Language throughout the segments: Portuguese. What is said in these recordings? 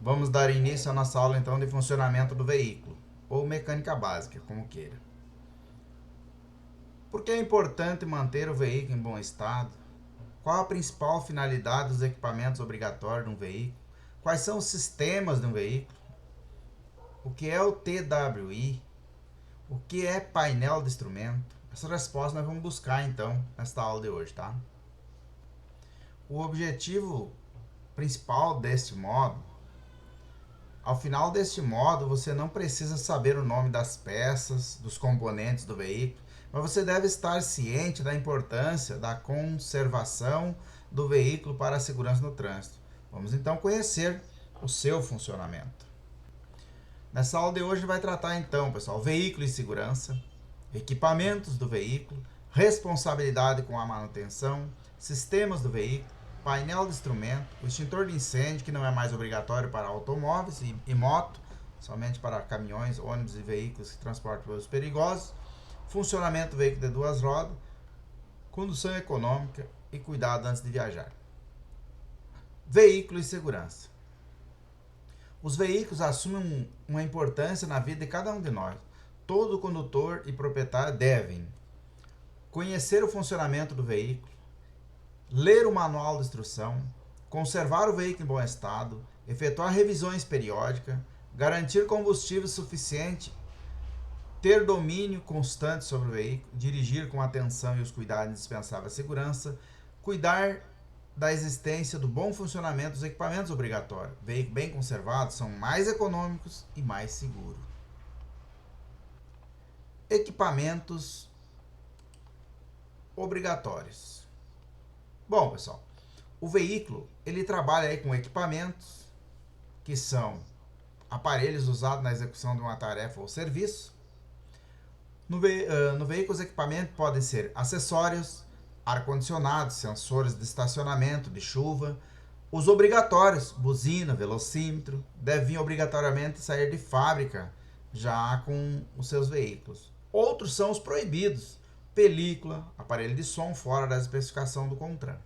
Vamos dar início à nossa aula então de funcionamento do veículo, ou mecânica básica, como queira. Por que é importante manter o veículo em bom estado? Qual a principal finalidade dos equipamentos obrigatórios de um veículo? Quais são os sistemas de um veículo? O que é o TWI? O que é painel de instrumento? Essas respostas nós vamos buscar então nesta aula de hoje, tá? O objetivo principal deste módulo, ao final deste módulo, você não precisa saber o nome das peças, dos componentes do veículo, mas você deve estar ciente da importância da conservação do veículo para a segurança no trânsito. Vamos então conhecer o seu funcionamento. Nessa aula de hoje vai tratar então, pessoal, veículo e segurança, equipamentos do veículo, responsabilidade com a manutenção, sistemas do veículo, painel de instrumento, o extintor de incêndio, que não é mais obrigatório para automóveis e moto, somente para caminhões, ônibus e veículos que transportam veículos perigosos, funcionamento do veículo de duas rodas, condução econômica e cuidado antes de viajar. Veículo e segurança. Os veículos assumem uma importância na vida de cada um de nós. Todo condutor e proprietário devem conhecer o funcionamento do veículo, ler o manual de instrução, conservar o veículo em bom estado, efetuar revisões periódicas, garantir combustível suficiente, ter domínio constante sobre o veículo, dirigir com atenção e os cuidados indispensáveis à segurança, cuidar da existência do bom funcionamento dos equipamentos obrigatórios. Veículos bem conservados são mais econômicos e mais seguros. Equipamentos obrigatórios. Bom, pessoal, o veículo ele trabalha aí com equipamentos que são aparelhos usados na execução de uma tarefa ou serviço. No veículo, os equipamentos podem ser acessórios, ar-condicionado, sensores de estacionamento, de chuva. Os obrigatórios, buzina, velocímetro, devem obrigatoriamente sair de fábrica já com os seus veículos. Outros são os proibidos, película, aparelho de som fora da especificação do CONTRAN.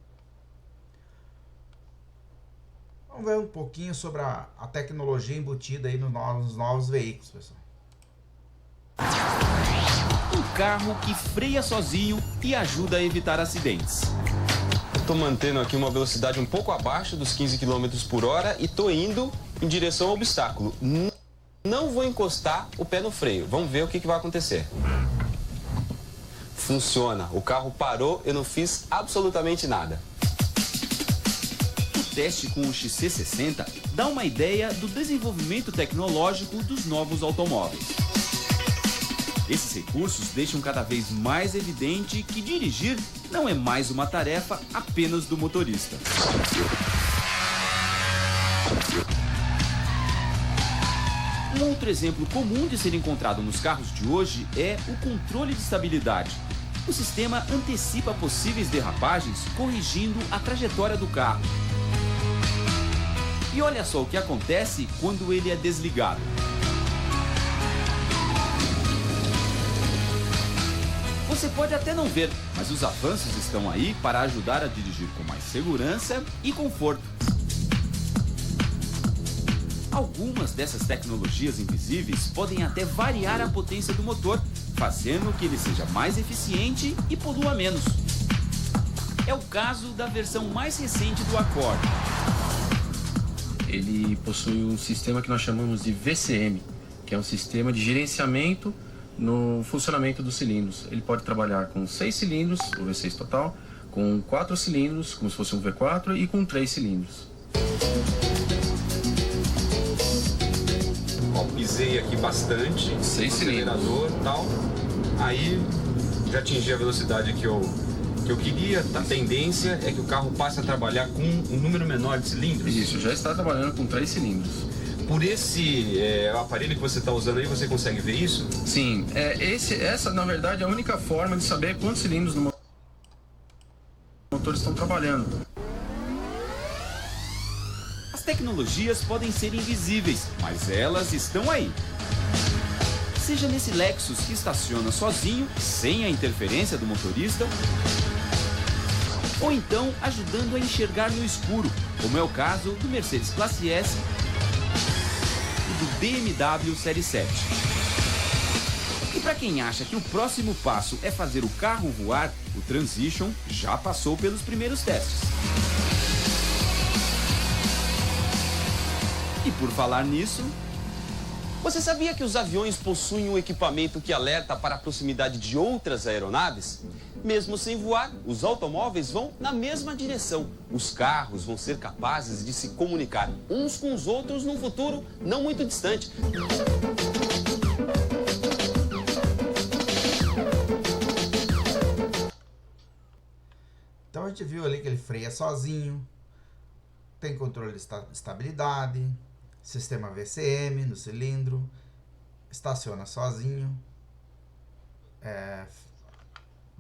Vamos ver um pouquinho sobre a tecnologia embutida aí nos novos veículos, pessoal. Um carro que freia sozinho e ajuda a evitar acidentes. Estou mantendo aqui uma velocidade um pouco abaixo dos 15 km por hora e estou indo em direção ao obstáculo. Não vou encostar o pé no freio. Vamos ver o que vai acontecer. Funciona. O carro parou, eu não fiz absolutamente nada. O teste com o XC60 dá uma ideia do desenvolvimento tecnológico dos novos automóveis. Esses recursos deixam cada vez mais evidente que dirigir não é mais uma tarefa apenas do motorista. Um outro exemplo comum de ser encontrado nos carros de hoje é o controle de estabilidade. O sistema antecipa possíveis derrapagens, corrigindo a trajetória do carro. E olha só o que acontece quando ele é desligado. Você pode até não ver, mas os avanços estão aí para ajudar a dirigir com mais segurança e conforto. Algumas dessas tecnologias invisíveis podem até variar a potência do motor, fazendo que ele seja mais eficiente e polua menos. É o caso da versão mais recente do Accord. Ele possui um sistema que nós chamamos de VCM, que é um sistema de gerenciamento no funcionamento dos cilindros. Ele pode trabalhar com 6 cilindros, o V6 total, com 4 cilindros, como se fosse um V4, e com 3 cilindros. Ó, pisei aqui bastante, 6 acelerador e tal. Aí já atingi a velocidade que eu queria. A tendência é que o carro passe a trabalhar com um número menor de cilindros. Isso, já está trabalhando com 3 cilindros. Por esse aparelho que você está usando aí, você consegue ver isso? Sim, essa na verdade é a única forma de saber quantos cilindros no motor estão trabalhando. As tecnologias podem ser invisíveis, mas elas estão aí. Seja nesse Lexus que estaciona sozinho, sem a interferência do motorista, ou então ajudando a enxergar no escuro, como é o caso do Mercedes Classe S BMW Série 7. E para quem acha que o próximo passo é fazer o carro voar, o Transition já passou pelos primeiros testes. E por falar nisso, você sabia que os aviões possuem um equipamento que alerta para a proximidade de outras aeronaves? Mesmo sem voar, os automóveis vão na mesma direção. Os carros vão ser capazes de se comunicar uns com os outros num futuro não muito distante. Então a gente viu ali que ele freia sozinho, tem controle de estabilidade, sistema VCM no cilindro, estaciona sozinho.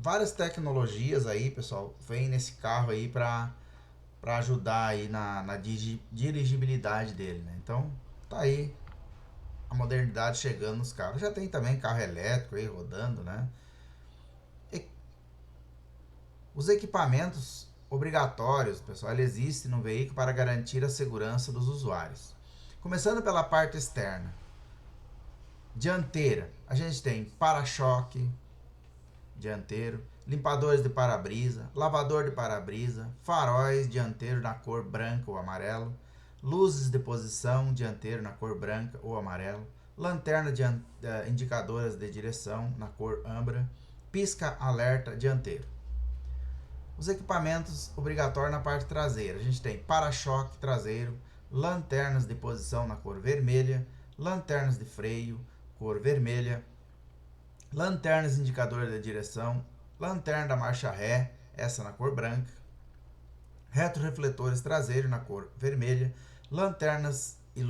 Várias tecnologias aí, pessoal, vem nesse carro aí para ajudar aí na dirigibilidade dele, né? Então tá aí a modernidade chegando nos carros. Já tem também carro elétrico aí rodando, né? Os equipamentos obrigatórios, pessoal, eles existem no veículo para garantir a segurança dos usuários. Começando pela parte externa. Dianteira, a gente tem para-choque dianteiro, limpadores de para-brisa, lavador de para-brisa, faróis dianteiro na cor branca ou amarelo, luzes de posição dianteiro na cor branca ou amarelo, lanterna indicadoras de direção na cor âmbar, pisca-alerta dianteiro. Os equipamentos obrigatórios na parte traseira. A gente tem para-choque traseiro, lanternas de posição na cor vermelha, lanternas de freio, cor vermelha, lanternas indicadoras de direção, lanterna da marcha ré, essa na cor branca, retrorefletores traseiros na cor vermelha, lanternas de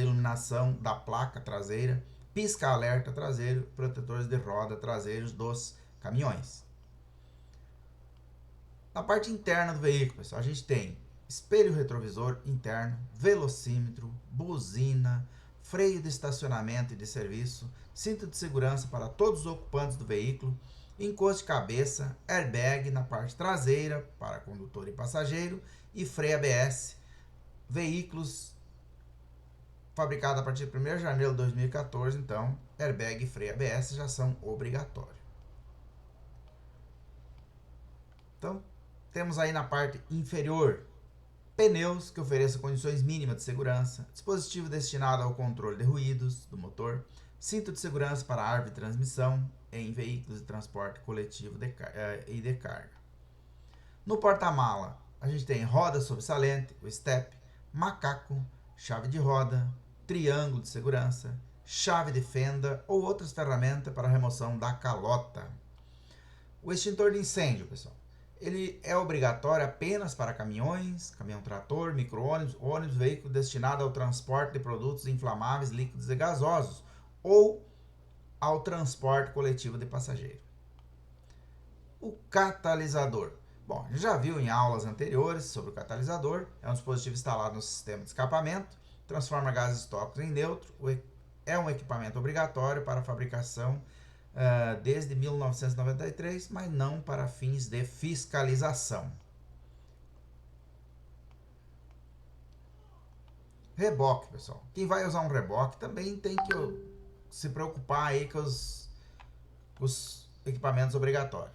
iluminação da placa traseira, pisca-alerta traseiro, protetores de roda traseiros dos caminhões. Na parte interna do veículo, pessoal, a gente tem espelho retrovisor interno, velocímetro, buzina, freio de estacionamento e de serviço, cinto de segurança para todos os ocupantes do veículo, encosto de cabeça, airbag na parte traseira para condutor e passageiro e freio ABS. Veículos fabricados a partir de 1º de janeiro de 2014, então, airbag e freio ABS já são obrigatórios. Então, temos aí na parte inferior pneus que ofereçam condições mínimas de segurança, dispositivo destinado ao controle de ruídos do motor, cinto de segurança para árvore de transmissão em veículos de transporte coletivo e de carga. No porta-mala, a gente tem roda sobressalente, o step, macaco, chave de roda, triângulo de segurança, chave de fenda ou outras ferramentas para remoção da calota. O extintor de incêndio, pessoal, ele é obrigatório apenas para caminhões, caminhão-trator, micro-ônibus, ônibus, veículo destinado ao transporte de produtos inflamáveis, líquidos e gasosos ou ao transporte coletivo de passageiro. O catalisador. Bom, a gente já viu em aulas anteriores sobre o catalisador. É um dispositivo instalado no sistema de escapamento, transforma gases tóxicos em neutro. É um equipamento obrigatório para a fabricação desde 1993, mas não para fins de fiscalização. Reboque, pessoal. Quem vai usar um reboque também tem que se preocupar aí com os equipamentos obrigatórios.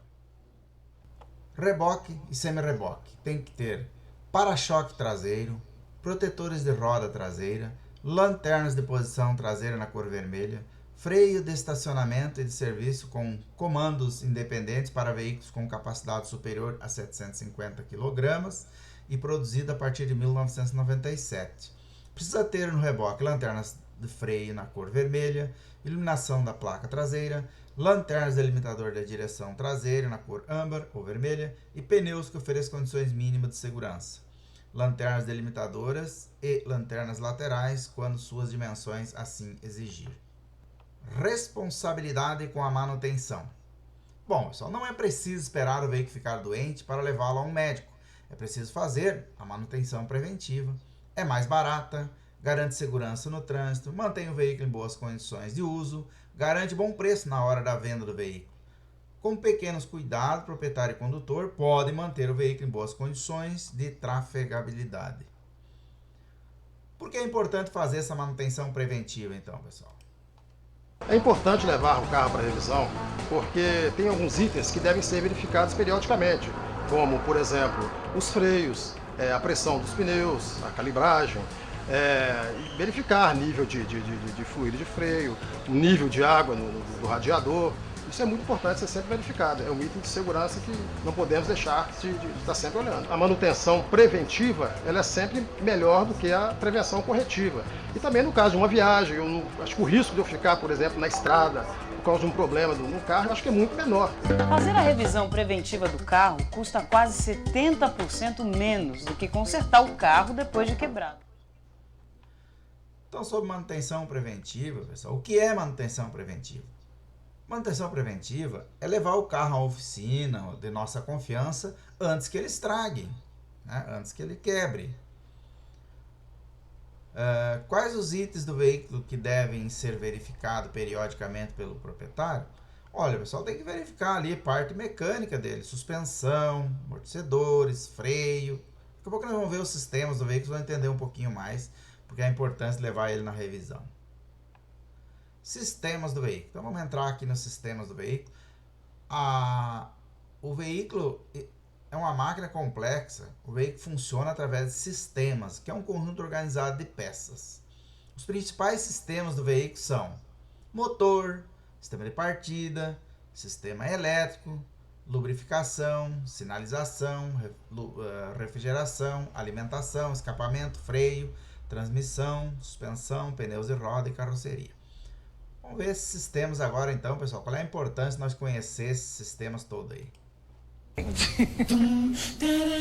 Reboque e semi-reboque. Tem que ter para-choque traseiro, protetores de roda traseira, lanternas de posição traseira na cor vermelha, freio de estacionamento e de serviço com comandos independentes para veículos com capacidade superior a 750 kg e produzido a partir de 1997. Precisa ter no reboque lanternas de freio na cor vermelha, iluminação da placa traseira, lanternas delimitador da direção traseira na cor âmbar ou vermelha e pneus que ofereçam condições mínimas de segurança. Lanternas delimitadoras e lanternas laterais quando suas dimensões assim exigir. Responsabilidade com a manutenção. Bom, pessoal, não é preciso esperar o veículo ficar doente para levá-lo a um médico. É preciso fazer a manutenção preventiva. É mais barata, garante segurança no trânsito, mantém o veículo em boas condições de uso, garante bom preço na hora da venda do veículo. Com pequenos cuidados, proprietário e condutor podem manter o veículo em boas condições de trafegabilidade. Por que é importante fazer essa manutenção preventiva, então, pessoal? É importante levar o carro para revisão porque tem alguns itens que devem ser verificados periodicamente, como, por exemplo, os freios, a pressão dos pneus, a calibragem, verificar nível de fluido de freio, nível de água do radiador. Isso é muito importante ser sempre verificado. É um item de segurança que não podemos deixar de estar sempre olhando. A manutenção preventiva ela é sempre melhor do que a prevenção corretiva. E também no caso de uma viagem, acho que o risco de eu ficar, por exemplo, na estrada por causa de um problema no carro, acho que é muito menor. Fazer a revisão preventiva do carro custa quase 70% menos do que consertar o carro depois de quebrado. Então, sobre manutenção preventiva, pessoal, o que é manutenção preventiva? Manutenção preventiva é levar o carro à oficina de nossa confiança antes que ele estrague, né? Antes que ele quebre. Quais os itens do veículo que devem ser verificados periodicamente pelo proprietário? Olha, pessoal, tem que verificar ali parte mecânica dele, suspensão, amortecedores, freio. Daqui a pouco nós vamos ver os sistemas do veículo, vamos entender um pouquinho mais, porque é importante levar ele na revisão. Sistemas do veículo. Então vamos entrar aqui nos sistemas do veículo. O veículo é uma máquina complexa. O veículo funciona através de sistemas, que é um conjunto organizado de peças. Os principais sistemas do veículo são motor, sistema de partida, sistema elétrico, lubrificação, sinalização, refrigeração, alimentação, escapamento, freio, transmissão, suspensão, pneus de roda e carroceria. Vamos ver esses sistemas agora então, pessoal. Qual é a importância de nós conhecer esses sistemas todos aí?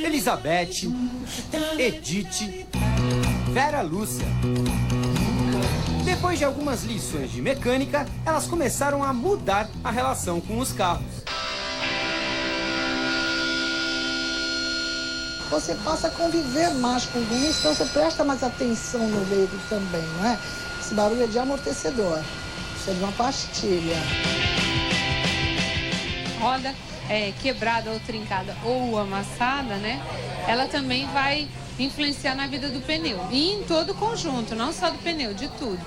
Elizabeth, Edith, Vera Lúcia. Depois de algumas lições de mecânica, elas começaram a mudar a relação com os carros. Você passa a conviver mais com eles, então você presta mais atenção no veículo também, não é? Esse barulho é de amortecedor. De uma pastilha. Roda quebrada ou trincada ou amassada, né? Ela também vai influenciar na vida do pneu. E em todo o conjunto, não só do pneu, de tudo.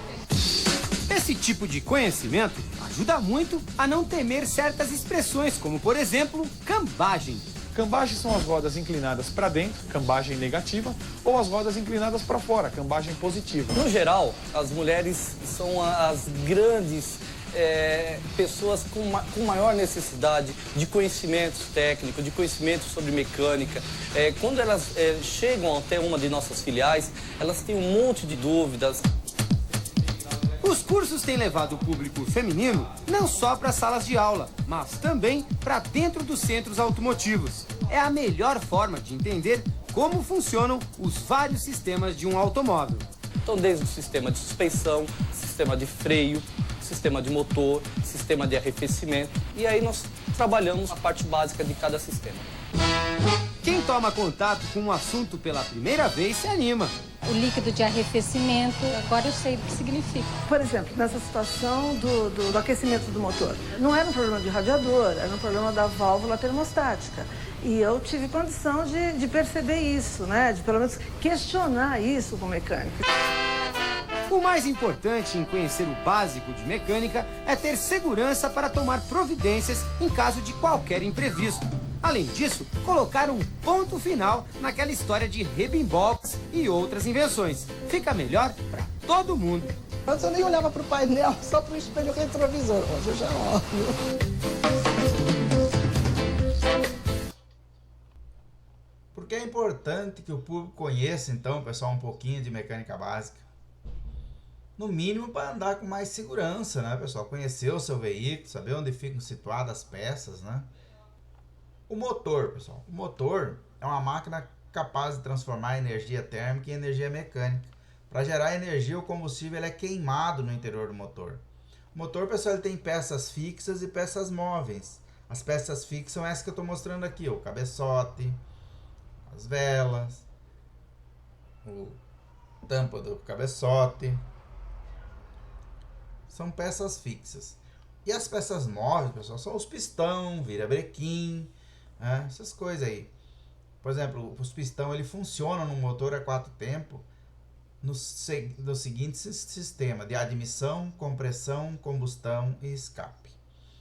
Esse tipo de conhecimento ajuda muito a não temer certas expressões, como por exemplo, cambagem. Cambagem são as rodas inclinadas para dentro, cambagem negativa, ou as rodas inclinadas para fora, cambagem positiva. No geral, as mulheres são as grandes pessoas com maior necessidade de conhecimentos técnicos, de conhecimentos sobre mecânica. Quando elas chegam até uma de nossas filiais, elas têm um monte de dúvidas. Os cursos têm levado o público feminino não só para salas de aula, mas também para dentro dos centros automotivos. É a melhor forma de entender como funcionam os vários sistemas de um automóvel. Então, desde o sistema de suspensão, sistema de freio, sistema de motor, sistema de arrefecimento, e aí nós trabalhamos a parte básica de cada sistema. Quem toma contato com um assunto pela primeira vez se anima. O líquido de arrefecimento, agora eu sei o que significa. Por exemplo, nessa situação do aquecimento do motor, não era um problema de radiador, era um problema da válvula termostática. E eu tive condição de perceber isso, né? De pelo menos questionar isso com o mecânico. O mais importante em conhecer o básico de mecânica é ter segurança para tomar providências em caso de qualquer imprevisto. Além disso, colocar um ponto final naquela história de rebimboks e outras invenções. Fica melhor para todo mundo. Antes eu nem olhava para o painel, só para o espelho retrovisor. Hoje eu já olho. Porque é importante que o público conheça, então, pessoal, um pouquinho de mecânica básica. No mínimo para andar com mais segurança, né, pessoal? Conhecer o seu veículo, saber onde ficam situadas as peças, né? O motor, pessoal. O motor é uma máquina capaz de transformar energia térmica em energia mecânica. Para gerar energia, o combustível ele é queimado no interior do motor. O motor, pessoal, ele tem peças fixas e peças móveis. As peças fixas são essas que eu estou mostrando aqui, o cabeçote, as velas, o tampa do cabeçote. São peças fixas. E as peças móveis, pessoal, são os pistão, virabrequim, essas coisas aí. Por exemplo, os pistão ele funciona no motor a 4 tempos no seguinte sistema de admissão, compressão, combustão e escape.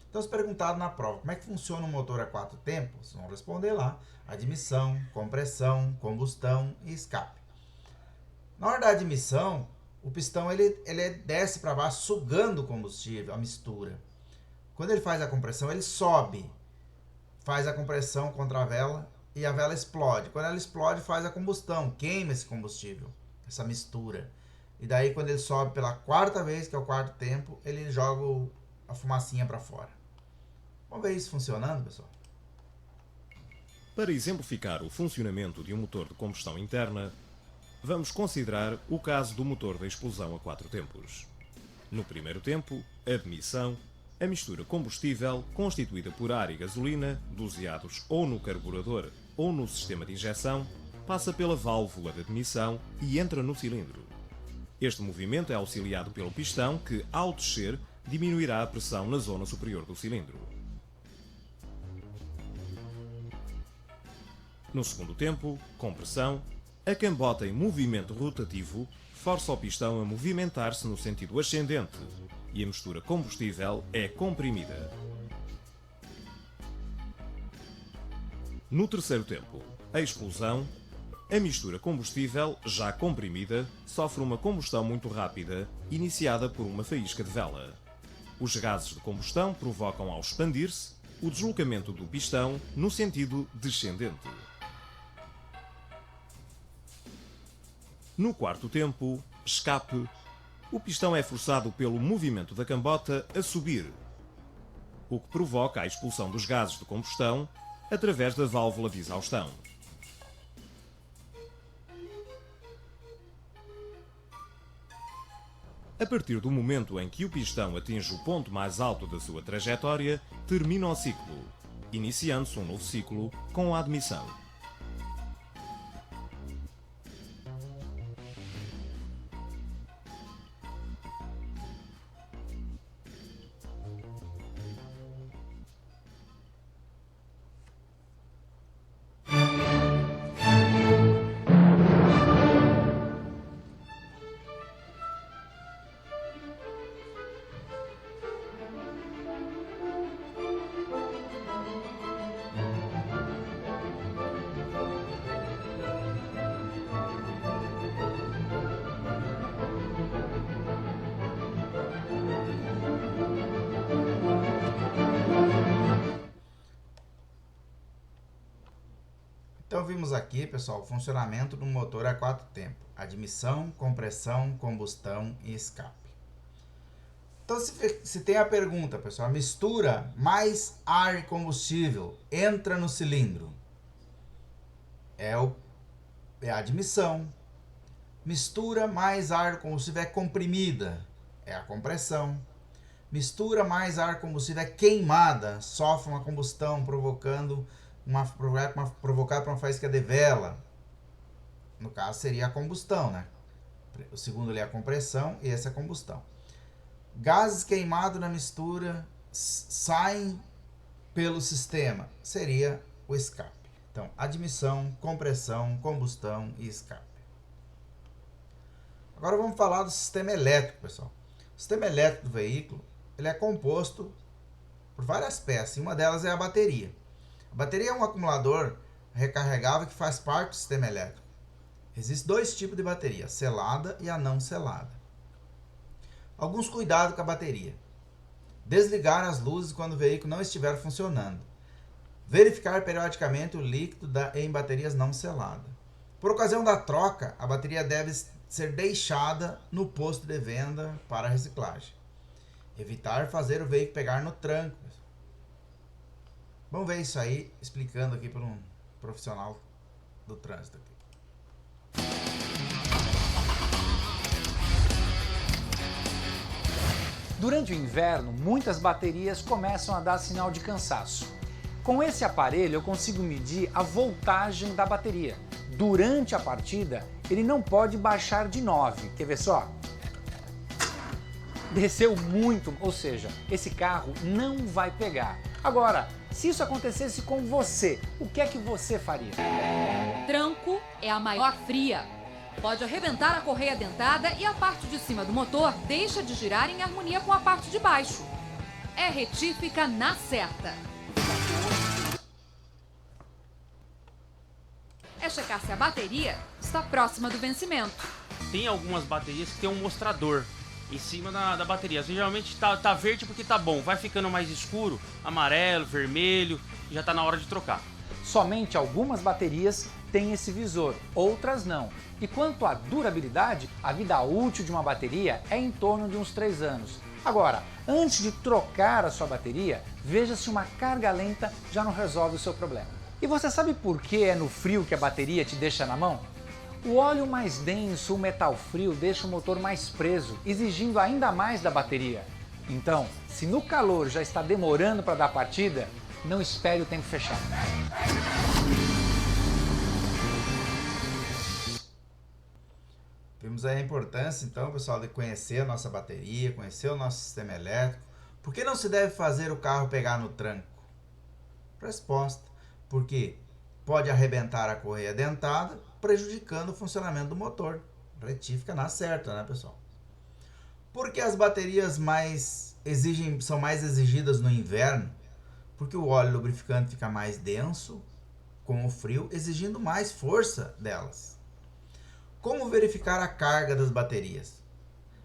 Então, se perguntado na prova como é que funciona um motor a 4 tempos, vão responder lá: admissão, compressão, combustão e escape. Na hora da admissão, o pistão ele desce para baixo sugando o combustível, a mistura. Quando ele faz a compressão, ele sobe, faz a compressão contra a vela e a vela explode. Quando ela explode, faz a combustão, queima esse combustível, essa mistura. E daí, quando ele sobe pela 4ª vez, que é o 4º tempo, ele joga a fumacinha para fora. Vamos ver isso funcionando, pessoal? Para exemplificar o funcionamento de um motor de combustão interna, vamos considerar o caso do motor da explosão a 4 tempos. No primeiro tempo, admissão, a mistura combustível, constituída por ar e gasolina, doseados ou no carburador ou no sistema de injeção, passa pela válvula de admissão e entra no cilindro. Este movimento é auxiliado pelo pistão que, ao descer, diminuirá a pressão na zona superior do cilindro. No segundo tempo, compressão, a cambota em movimento rotativo força o pistão a movimentar-se no sentido ascendente e a mistura combustível é comprimida. No terceiro tempo, a explosão, a mistura combustível, já comprimida, sofre uma combustão muito rápida, iniciada por uma faísca de vela. Os gases de combustão provocam, ao expandir-se, o deslocamento do pistão no sentido descendente. No quarto tempo, escape, o pistão é forçado pelo movimento da cambota a subir, o que provoca a expulsão dos gases de combustão através da válvula de exaustão. A partir do momento em que o pistão atinge o ponto mais alto da sua trajetória, termina o ciclo, iniciando-se um novo ciclo com a admissão. Então vimos aqui, pessoal, o funcionamento do motor a 4 tempos: admissão, compressão, combustão e escape. Então se tem a pergunta, pessoal, a mistura mais ar e combustível entra no cilindro, é a admissão. Mistura mais ar e combustível é comprimida, é a compressão. Mistura mais ar e combustível é queimada, sofre uma combustão provocada por uma faísca de vela. No caso seria a combustão, né? O segundo ali é a compressão e essa é a combustão. Gases queimados na mistura saem pelo sistema, seria o escape. Então, admissão, compressão, combustão e escape. Agora vamos falar do sistema elétrico, pessoal. O sistema elétrico do veículo, ele é composto por várias peças, e uma delas é a bateria. A bateria é um acumulador recarregável que faz parte do sistema elétrico. Existem 2 tipos de bateria, a selada e a não selada. Alguns cuidados com a bateria: desligar as luzes quando o veículo não estiver funcionando. Verificar periodicamente o líquido em baterias não seladas. Por ocasião da troca, a bateria deve ser deixada no posto de venda para reciclagem. Evitar fazer o veículo pegar no tranco. Vamos ver isso aí, explicando aqui por um profissional do trânsito aqui. Durante o inverno, muitas baterias começam a dar sinal de cansaço. Com esse aparelho, eu consigo medir a voltagem da bateria. Durante a partida, ele não pode baixar de 9. Quer ver só? Desceu muito, ou seja, esse carro não vai pegar. Agora, se isso acontecesse com você, o que é que você faria? Tranco é a maior fria. Pode arrebentar a correia dentada e a parte de cima do motor deixa de girar em harmonia com a parte de baixo. É retífica na certa. É checar se a bateria está próxima do vencimento. Tem algumas baterias que tem um mostrador em cima da bateria. Geralmente tá verde porque tá bom. Vai ficando mais escuro, amarelo, vermelho, já tá na hora de trocar. Somente algumas baterias têm esse visor, outras não. E quanto à durabilidade, a vida útil de uma bateria é em torno de uns 3 anos. Agora, antes de trocar a sua bateria, veja se uma carga lenta já não resolve o seu problema. E você sabe por que é no frio que a bateria te deixa na mão? O óleo mais denso, o metal frio, deixa o motor mais preso, exigindo ainda mais da bateria. Então, se no calor já está demorando para dar partida, não espere o tempo fechar. Vimos aí a importância, então, pessoal, de conhecer a nossa bateria, conhecer o nosso sistema elétrico. Por que não se deve fazer o carro pegar no tranco? Resposta: porque pode arrebentar a correia dentada, prejudicando o funcionamento do motor. Retífica na certa, né, pessoal? Porque as baterias são mais exigidas no inverno, porque o óleo lubrificante fica mais denso com o frio, exigindo mais força delas. Como verificar a carga das baterias?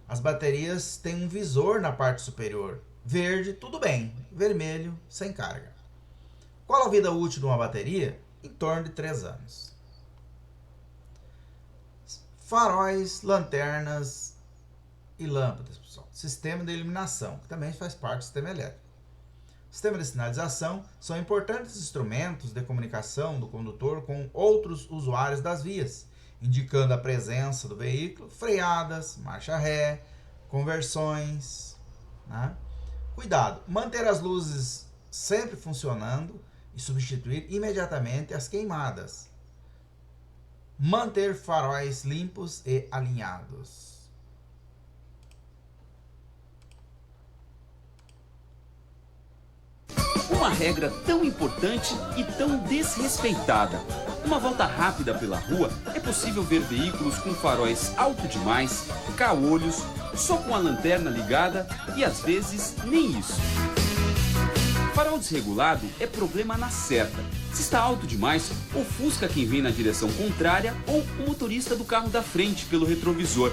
As baterias têm um visor na parte superior. Verde, tudo bem. Vermelho, sem carga. Qual a vida útil de uma bateria? Em torno de 3 anos. Faróis, lanternas e lâmpadas, pessoal. Sistema de iluminação, que também faz parte do sistema elétrico. Sistema de sinalização são importantes instrumentos de comunicação do condutor com outros usuários das vias, indicando a presença do veículo, freadas, marcha ré, conversões. Né? Cuidado, manter as luzes sempre funcionando e substituir imediatamente as queimadas. Manter faróis limpos e alinhados. Uma regra tão importante e tão desrespeitada. Uma volta rápida pela rua, é possível ver veículos com faróis alto demais, caolhos, só com a lanterna ligada e às vezes nem isso. Farol desregulado é problema na certa. Se está alto demais, ofusca quem vem na direção contrária ou o motorista do carro da frente pelo retrovisor.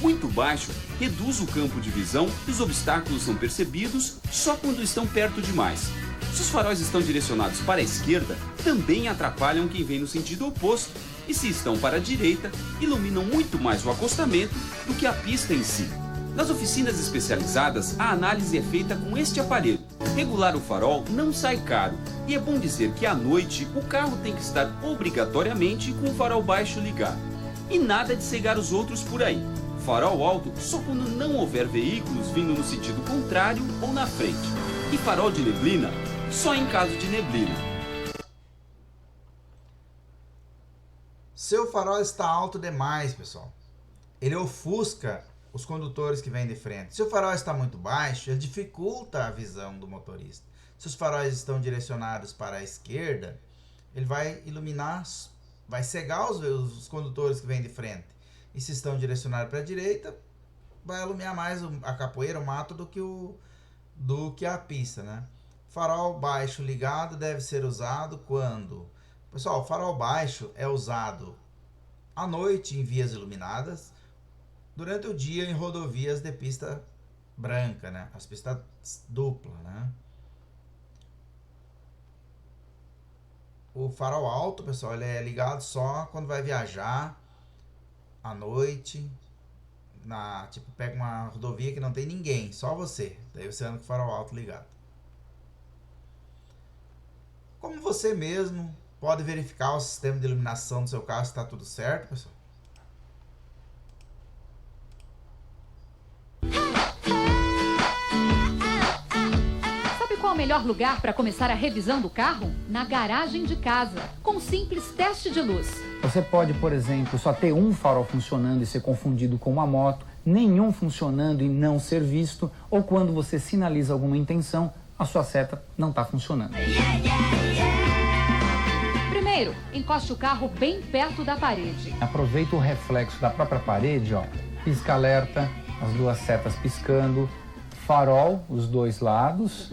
Muito baixo, reduz o campo de visão e os obstáculos são percebidos só quando estão perto demais. Se os faróis estão direcionados para a esquerda, também atrapalham quem vem no sentido oposto. E se estão para a direita, iluminam muito mais o acostamento do que a pista em si. Nas oficinas especializadas, a análise é feita com este aparelho. Regular o farol não sai caro. E é bom dizer que à noite, o carro tem que estar obrigatoriamente com o farol baixo ligado. E nada de cegar os outros por aí. Farol alto só quando não houver veículos vindo no sentido contrário ou na frente. E farol de neblina só em caso de neblina. Seu farol está alto demais, pessoal. Ele ofusca os condutores que vêm de frente. Se o farol está muito baixo, ele dificulta a visão do motorista. Se os faróis estão direcionados para a esquerda, ele vai iluminar, vai cegar os condutores que vêm de frente. E se estão direcionados para a direita, vai iluminar mais a capoeira, o mato, do que a pista, né? Farol baixo ligado deve ser usado quando... Pessoal, o farol baixo é usado à noite em vias iluminadas, durante o dia em rodovias de pista branca, né? As pistas dupla, né? O farol alto, pessoal, ele é ligado só quando vai viajar à noite, tipo, pega uma rodovia que não tem ninguém, só você. Daí você anda com o farol alto ligado. Como você mesmo pode verificar o sistema de iluminação do seu carro se está tudo certo, pessoal? Sabe qual é o melhor lugar para começar a revisão do carro? Na garagem de casa, com um simples teste de luz. Você pode, por exemplo, só ter um farol funcionando e ser confundido com uma moto, nenhum funcionando e não ser visto, ou quando você sinaliza alguma intenção, a sua seta não está funcionando. Primeiro, encoste o carro bem perto da parede. Aproveita o reflexo da própria parede, ó. Pisca-alerta, as duas setas piscando, farol, os dois lados,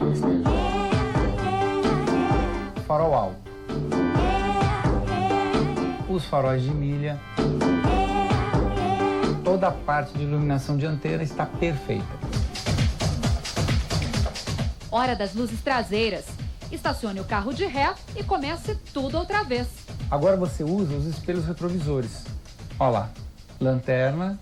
farol alto, os faróis de milha, toda a parte de iluminação dianteira está perfeita. Hora das luzes traseiras. Estacione o carro de ré e comece tudo outra vez. Agora você usa os espelhos retrovisores. Olha lá, lanterna.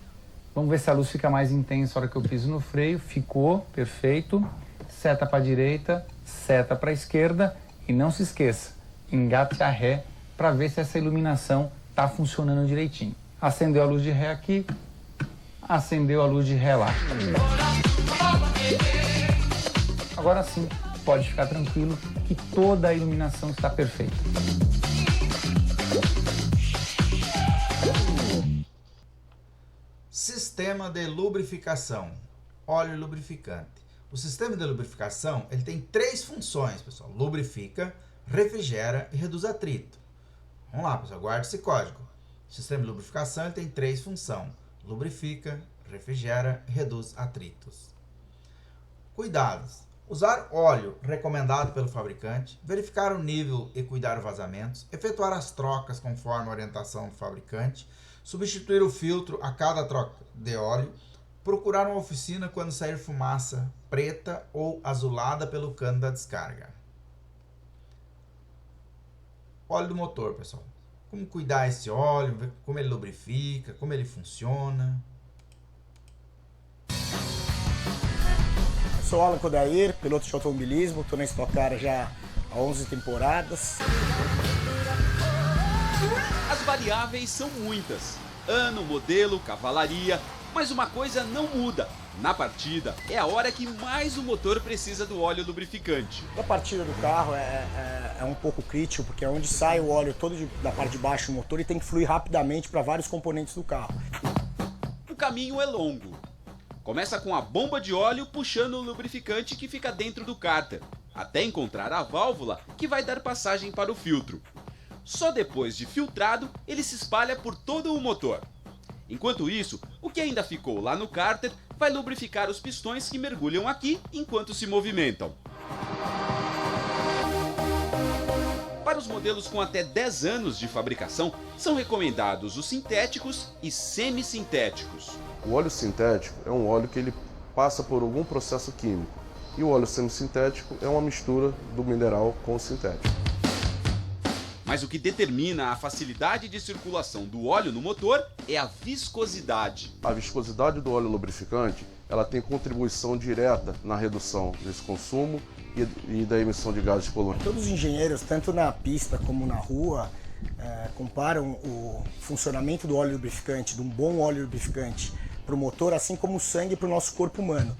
Vamos ver se a luz fica mais intensa na hora que eu piso no freio. Ficou, perfeito. Seta para a direita, seta para a esquerda. E não se esqueça, engate a ré para ver se essa iluminação está funcionando direitinho. Acendeu a luz de ré aqui, acendeu a luz de ré lá. Agora sim, pode ficar tranquilo que toda a iluminação está perfeita. Sistema de lubrificação, óleo lubrificante. O sistema de lubrificação ele tem 3 funções, pessoal. Lubrifica, refrigera e reduz atrito. Vamos lá, pessoal, guarde esse código. O sistema de lubrificação ele tem 3 funções. Lubrifica, refrigera e reduz atritos. Cuidados. Usar óleo recomendado pelo fabricante, verificar o nível e cuidar vazamentos, efetuar as trocas conforme a orientação do fabricante, substituir o filtro a cada troca de óleo, procurar uma oficina quando sair fumaça preta ou azulada pelo cano da descarga. Óleo do motor, pessoal. Como cuidar esse óleo, como ele lubrifica, como ele funciona. Sou Alan Kodair, piloto de automobilismo, estou na Stock Car já há 11 temporadas. As variáveis são muitas. Ano, modelo, cavalaria, mas uma coisa não muda. Na partida, é a hora que mais o motor precisa do óleo lubrificante. A partida do carro é um pouco crítico, porque é onde sai o óleo todo da parte de baixo do motor e tem que fluir rapidamente para vários componentes do carro. O caminho é longo. Começa com a bomba de óleo puxando o lubrificante que fica dentro do cárter, até encontrar a válvula que vai dar passagem para o filtro. Só depois de filtrado, ele se espalha por todo o motor. Enquanto isso, o que ainda ficou lá no cárter vai lubrificar os pistões que mergulham aqui enquanto se movimentam. Para os modelos com até 10 anos de fabricação, são recomendados os sintéticos e semissintéticos. O óleo sintético é um óleo que ele passa por algum processo químico. E o óleo semissintético é uma mistura do mineral com o sintético. Mas o que determina a facilidade de circulação do óleo no motor é a viscosidade. A viscosidade do óleo lubrificante ela tem contribuição direta na redução desse consumo e da emissão de gases poluentes. Todos os engenheiros, tanto na pista como na rua, comparam o funcionamento do óleo lubrificante, de um bom óleo lubrificante, para o motor, assim como o sangue para o nosso corpo humano.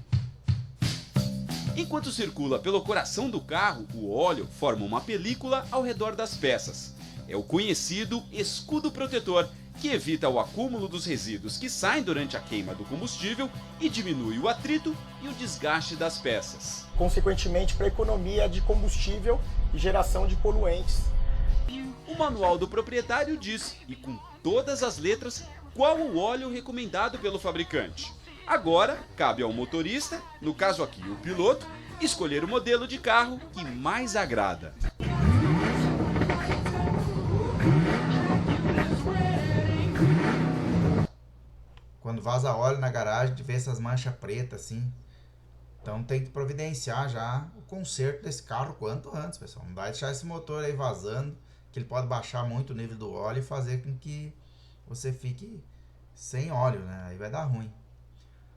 Enquanto circula pelo coração do carro, o óleo forma uma película ao redor das peças. É o conhecido escudo protetor, que evita o acúmulo dos resíduos que saem durante a queima do combustível e diminui o atrito e o desgaste das peças. Consequentemente, para a economia de combustível e geração de poluentes. O manual do proprietário diz, e com todas as letras, qual o óleo recomendado pelo fabricante. Agora, cabe ao motorista, no caso aqui o piloto, escolher o modelo de carro que mais agrada. Quando vaza óleo na garagem, de ver essas manchas pretas assim. Então tem que providenciar já o conserto desse carro quanto antes, pessoal. Não vai deixar esse motor aí vazando, que ele pode baixar muito o nível do óleo e fazer com que você fique sem óleo, né? Aí vai dar ruim.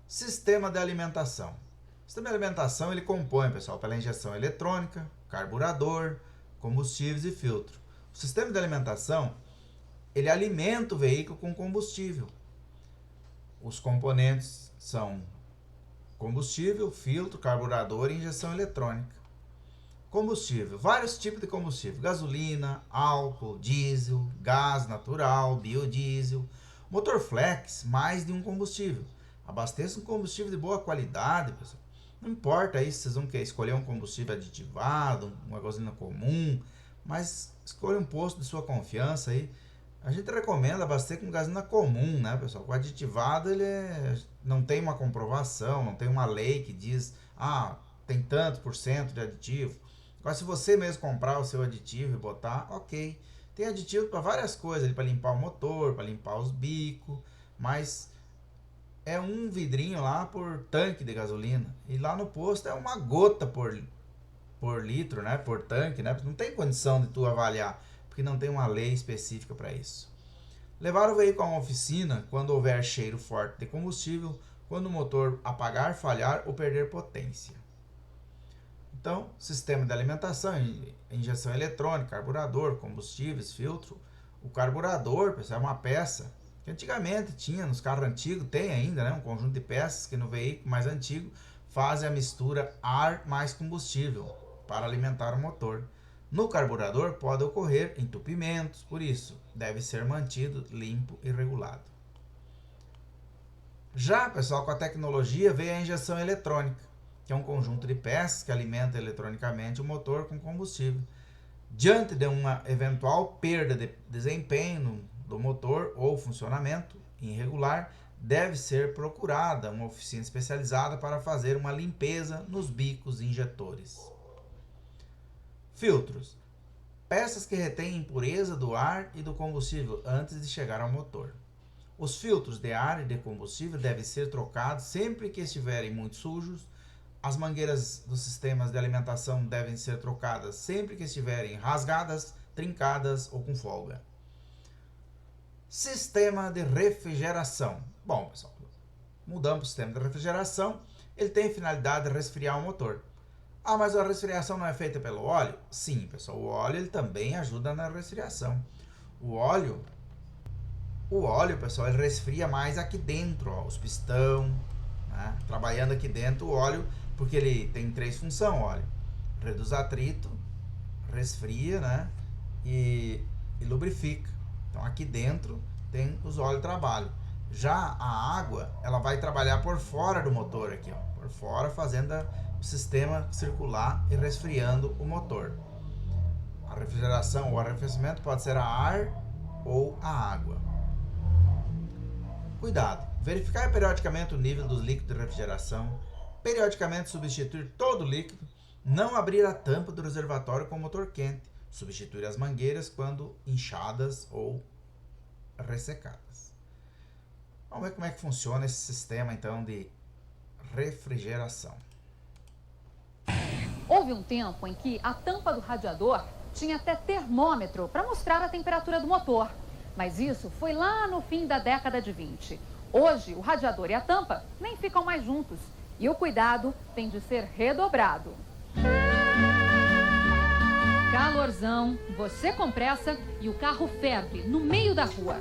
Sistema de alimentação. O sistema de alimentação ele compõe, pessoal, pela injeção eletrônica, carburador, combustíveis e filtro. O sistema de alimentação ele alimenta o veículo com combustível. Os componentes são combustível, filtro, carburador e injeção eletrônica. Combustível, vários tipos de combustível: gasolina, álcool, diesel, gás natural, biodiesel. Motor flex, mais de um combustível. Abasteça um combustível de boa qualidade, pessoal. Não importa aí se vocês vão querer escolher um combustível aditivado, uma gasolina comum, mas escolha um posto de sua confiança aí. A gente recomenda abastecer com gasolina comum, né, pessoal? O aditivado, ele não tem uma comprovação, não tem uma lei que diz, tem tanto por cento de aditivo. Agora, se você mesmo comprar o seu aditivo e botar, ok. Tem aditivo para várias coisas, para limpar o motor, para limpar os bicos, mas é um vidrinho lá por tanque de gasolina. E lá no posto é uma gota por litro, né? Por tanque, né? Não tem condição de tu avaliar, porque não tem uma lei específica para isso. Levar o veículo a uma oficina quando houver cheiro forte de combustível, quando o motor apagar, falhar ou perder potência. Então, sistema de alimentação, injeção eletrônica, carburador, combustíveis, filtro. O carburador, pessoal, é uma peça que antigamente tinha nos carros antigos, tem ainda, né? Um conjunto de peças que no veículo mais antigo fazem a mistura ar mais combustível para alimentar o motor. No carburador pode ocorrer entupimentos, por isso deve ser mantido limpo e regulado. Já, pessoal, com a tecnologia veio a injeção eletrônica, que é um conjunto de peças que alimenta eletronicamente o motor com combustível. Diante de uma eventual perda de desempenho do motor ou funcionamento irregular, deve ser procurada uma oficina especializada para fazer uma limpeza nos bicos injetores. Filtros. Peças que retêm impureza do ar e do combustível antes de chegar ao motor. Os filtros de ar e de combustível devem ser trocados sempre que estiverem muito sujos. As mangueiras dos sistemas de alimentação devem ser trocadas sempre que estiverem rasgadas, trincadas ou com folga. Sistema de refrigeração. Bom, pessoal, mudamos para o sistema de refrigeração. Ele tem a finalidade de resfriar o motor. Mas a resfriação não é feita pelo óleo? Sim, pessoal, o óleo ele também ajuda na resfriação. O óleo, pessoal, ele resfria mais aqui dentro, os pistão, né? Trabalhando aqui dentro o óleo, porque ele tem 3 funções, o óleo. Reduz atrito, resfria, né? E lubrifica. Então aqui dentro tem os óleos de trabalho. Já a água, ela vai trabalhar por fora do motor aqui, ó, por fora, fazendo o sistema circular e resfriando o motor. A refrigeração ou arrefecimento pode ser a ar ou a água. Cuidado! Verificar periodicamente o nível dos líquidos de refrigeração, periodicamente substituir todo o líquido, não abrir a tampa do reservatório com motor quente, substituir as mangueiras quando inchadas ou ressecadas. Vamos ver como é que funciona esse sistema então de refrigeração. Houve um tempo em que a tampa do radiador tinha até termômetro para mostrar a temperatura do motor. Mas isso foi lá no fim da década de 20. Hoje, o radiador e a tampa nem ficam mais juntos. E o cuidado tem de ser redobrado. Calorzão, você com pressa e o carro ferve no meio da rua.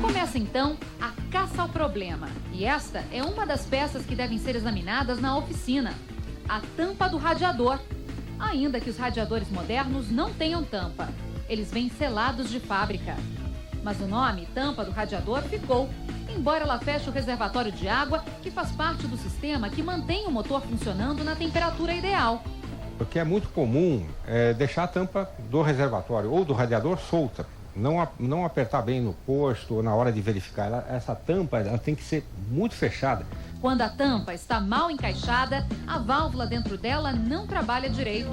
Começa então a caça ao problema. E esta é uma das peças que devem ser examinadas na oficina. A tampa do radiador. Ainda que os radiadores modernos não tenham tampa. Eles vêm selados de fábrica. Mas o nome tampa do radiador ficou, embora ela feche o reservatório de água, que faz parte do sistema que mantém o motor funcionando na temperatura ideal. O que é muito comum é deixar a tampa do reservatório ou do radiador solta. Não apertar bem no posto ou na hora de verificar. Essa tampa ela tem que ser muito fechada. Quando a tampa está mal encaixada, a válvula dentro dela não trabalha direito.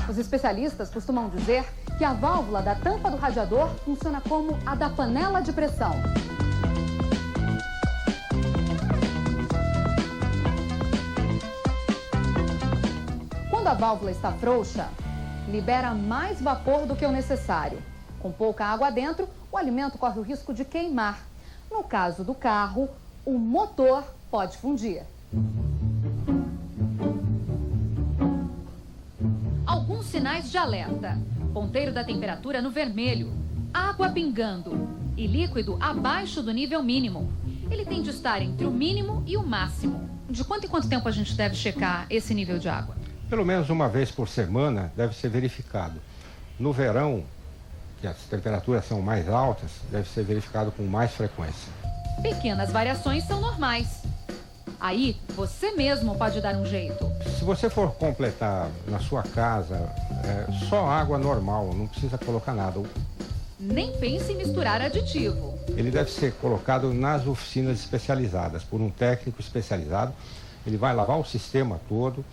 Os especialistas costumam dizer que a válvula da tampa do radiador funciona como a da panela de pressão. Quando a válvula está frouxa, libera mais vapor do que o necessário. Com pouca água dentro, o alimento corre o risco de queimar. No caso do carro, o motor pode fundir. Alguns sinais de alerta. Ponteiro da temperatura no vermelho, água pingando e líquido abaixo do nível mínimo. Ele tem de estar entre o mínimo e o máximo. De quanto em quanto tempo a gente deve checar esse nível de água? Pelo menos uma vez por semana deve ser verificado. No verão, que as temperaturas são mais altas, deve ser verificado com mais frequência. Pequenas variações são normais. Aí, você mesmo pode dar um jeito. Se você for completar na sua casa, só água normal, não precisa colocar nada. Nem pense em misturar aditivo. Ele deve ser colocado nas oficinas especializadas, por um técnico especializado. Ele vai lavar o sistema todo,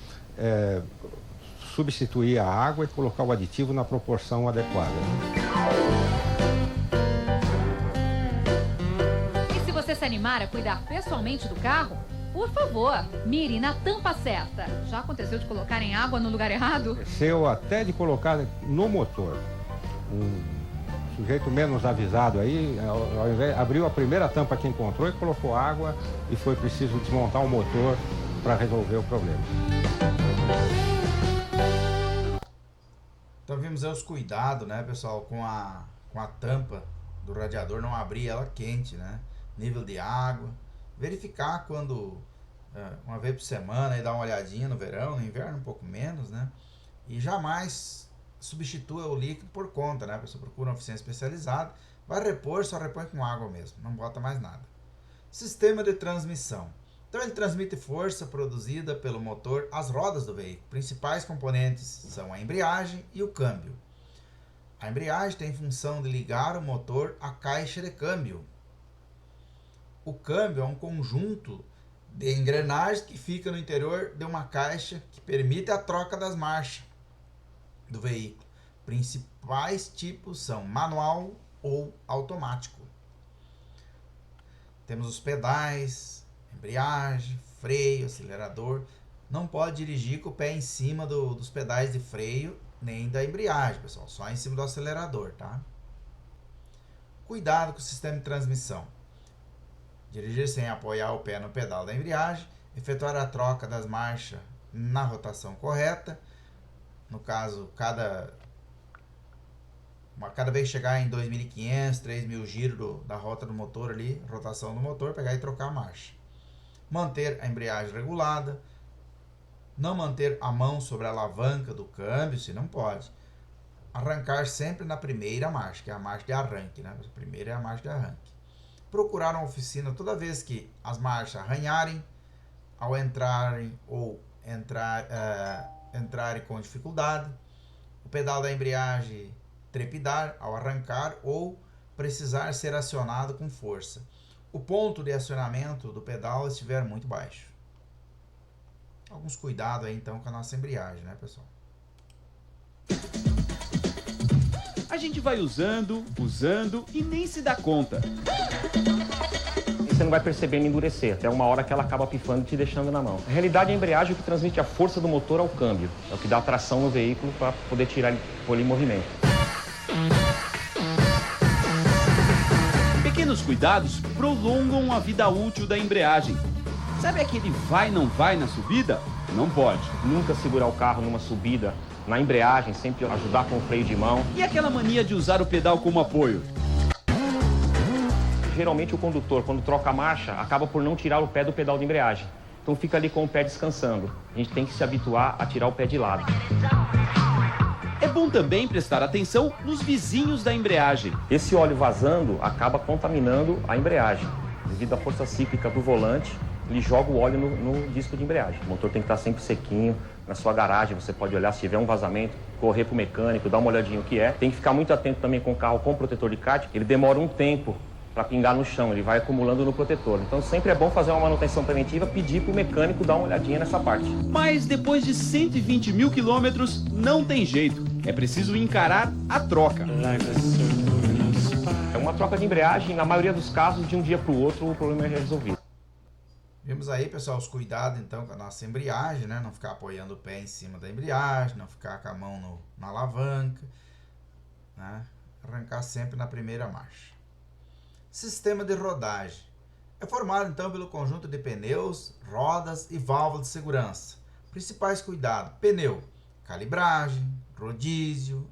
substituir a água e colocar o aditivo na proporção adequada. E se você se animar a cuidar pessoalmente do carro, por favor, mire na tampa certa. Já aconteceu de colocarem água no lugar errado? Aconteceu até de colocar no motor. Um sujeito menos avisado aí, ao invés, abriu a primeira tampa que encontrou e colocou água e foi preciso desmontar o motor para resolver o problema. Então vimos aí os cuidados, né, pessoal, com a tampa do radiador, não abrir ela quente, né? Nível de água. Verificar quando, uma vez por semana, e dar uma olhadinha no verão, no inverno um pouco menos, né? E jamais substitua o líquido por conta, né? A pessoa procura uma oficina especializada, vai repor, só repõe com água mesmo, não bota mais nada. Sistema de transmissão. Então ele transmite força produzida pelo motor às rodas do veículo. Principais componentes são a embreagem e o câmbio. A embreagem tem função de ligar o motor à caixa de câmbio. O câmbio é um conjunto de engrenagens que fica no interior de uma caixa que permite a troca das marchas do veículo. Principais tipos são manual ou automático. Temos os pedais, embreagem, freio, acelerador. Não pode dirigir com o pé em cima dos pedais de freio nem da embreagem, pessoal. Só em cima do acelerador, tá? Cuidado com o sistema de transmissão. Dirigir sem apoiar o pé no pedal da embreagem, efetuar a troca das marchas na rotação correta. No caso, cada vez chegar em 2.500, 3.000 giros da rota do motor ali, rotação do motor, pegar e trocar a marcha. Manter a embreagem regulada. Não manter a mão sobre a alavanca do câmbio, se não pode. Arrancar sempre na primeira marcha, que é a marcha de arranque, né? A primeira é a marcha de arranque. Procurar uma oficina toda vez que as marchas arranharem, ao entrarem ou entrarem com dificuldade, o pedal da embreagem trepidar ao arrancar ou precisar ser acionado com força. O ponto de acionamento do pedal estiver muito baixo. Alguns cuidados aí então com a nossa embreagem, né, pessoal? A gente vai usando e nem se dá conta. Você não vai percebendo endurecer, até uma hora que ela acaba pifando e te deixando na mão. Na realidade, a embreagem é o que transmite a força do motor ao câmbio. É o que dá tração no veículo para poder tirar ele, pôr ele em movimento. Pequenos cuidados prolongam a vida útil da embreagem. Sabe aquele vai não vai na subida? Não pode. Nunca segurar o carro numa subida, na embreagem, sempre ajudar com o freio de mão. E aquela mania de usar o pedal como apoio? Geralmente o condutor, quando troca a marcha, acaba por não tirar o pé do pedal de embreagem. Então fica ali com o pé descansando. A gente tem que se habituar a tirar o pé de lado. É bom também prestar atenção nos vizinhos da embreagem. Esse óleo vazando acaba contaminando a embreagem. Devido à força cíclica do volante, ele joga o óleo no disco de embreagem. O motor tem que estar sempre sequinho. Na sua garagem você pode olhar se tiver um vazamento, correr para o mecânico, dar uma olhadinha o que é. Tem que ficar muito atento também com o carro com protetor de kart. Ele demora um tempo para pingar no chão, ele vai acumulando no protetor. Então sempre é bom fazer uma manutenção preventiva, pedir para o mecânico dar uma olhadinha nessa parte. Mas depois de 120 mil quilômetros, não tem jeito. É preciso encarar a troca. É uma troca de embreagem, na maioria dos casos, de um dia para o outro, o problema é resolvido. Vimos aí, pessoal, os cuidados então com a nossa embreagem, né? Não ficar apoiando o pé em cima da embreagem, não ficar com a mão na alavanca, né? Arrancar sempre na primeira marcha. Sistema de rodagem. É formado então pelo conjunto de pneus, rodas e válvula de segurança. Principais cuidados: pneu, calibragem, rodízio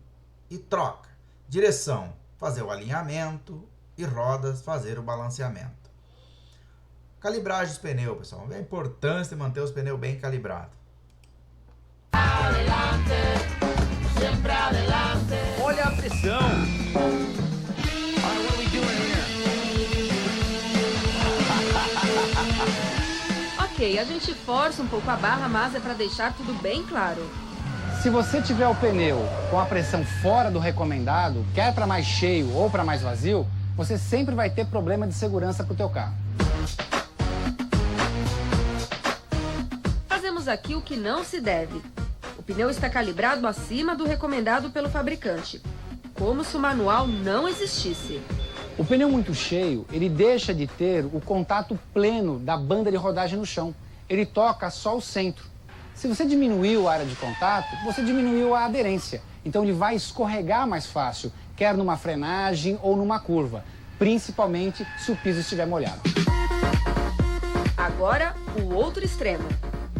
e troca. Direção, fazer o alinhamento, e rodas, fazer o balanceamento. Calibragem dos pneus, pessoal. É importante de manter os pneus bem calibrados. Adelante, sempre adelante. Olha a pressão. Ok, Ok, a gente força um pouco a barra, mas é para deixar tudo bem claro. Se você tiver o pneu com a pressão fora do recomendado, quer para mais cheio ou para mais vazio, você sempre vai ter problema de segurança para o teu carro. Fazemos aqui o que não se deve. O pneu está calibrado acima do recomendado pelo fabricante, como se o manual não existisse. O pneu muito cheio, ele deixa de ter o contato pleno da banda de rodagem no chão. Ele toca só o centro. Se você diminuiu a área de contato, você diminuiu a aderência. Então ele vai escorregar mais fácil, quer numa frenagem ou numa curva, principalmente se o piso estiver molhado. Agora, o outro extremo.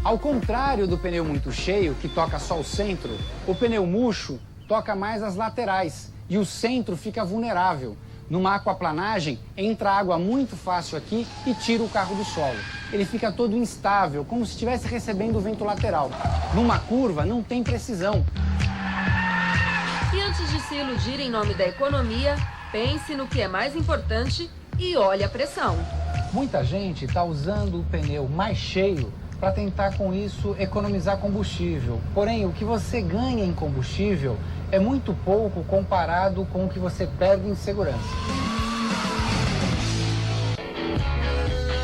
Ao contrário do pneu muito cheio, que toca só o centro, o pneu murcho toca mais as laterais e o centro fica vulnerável. Numa aquaplanagem, entra água muito fácil aqui e tira o carro do solo. Ele fica todo instável, como se estivesse recebendo o vento lateral. Numa curva, não tem precisão. E antes de se iludir em nome da economia, pense no que é mais importante e olhe a pressão. Muita gente está usando o pneu mais cheio para tentar com isso economizar combustível. Porém, o que você ganha em combustível é muito pouco comparado com o que você perde em segurança.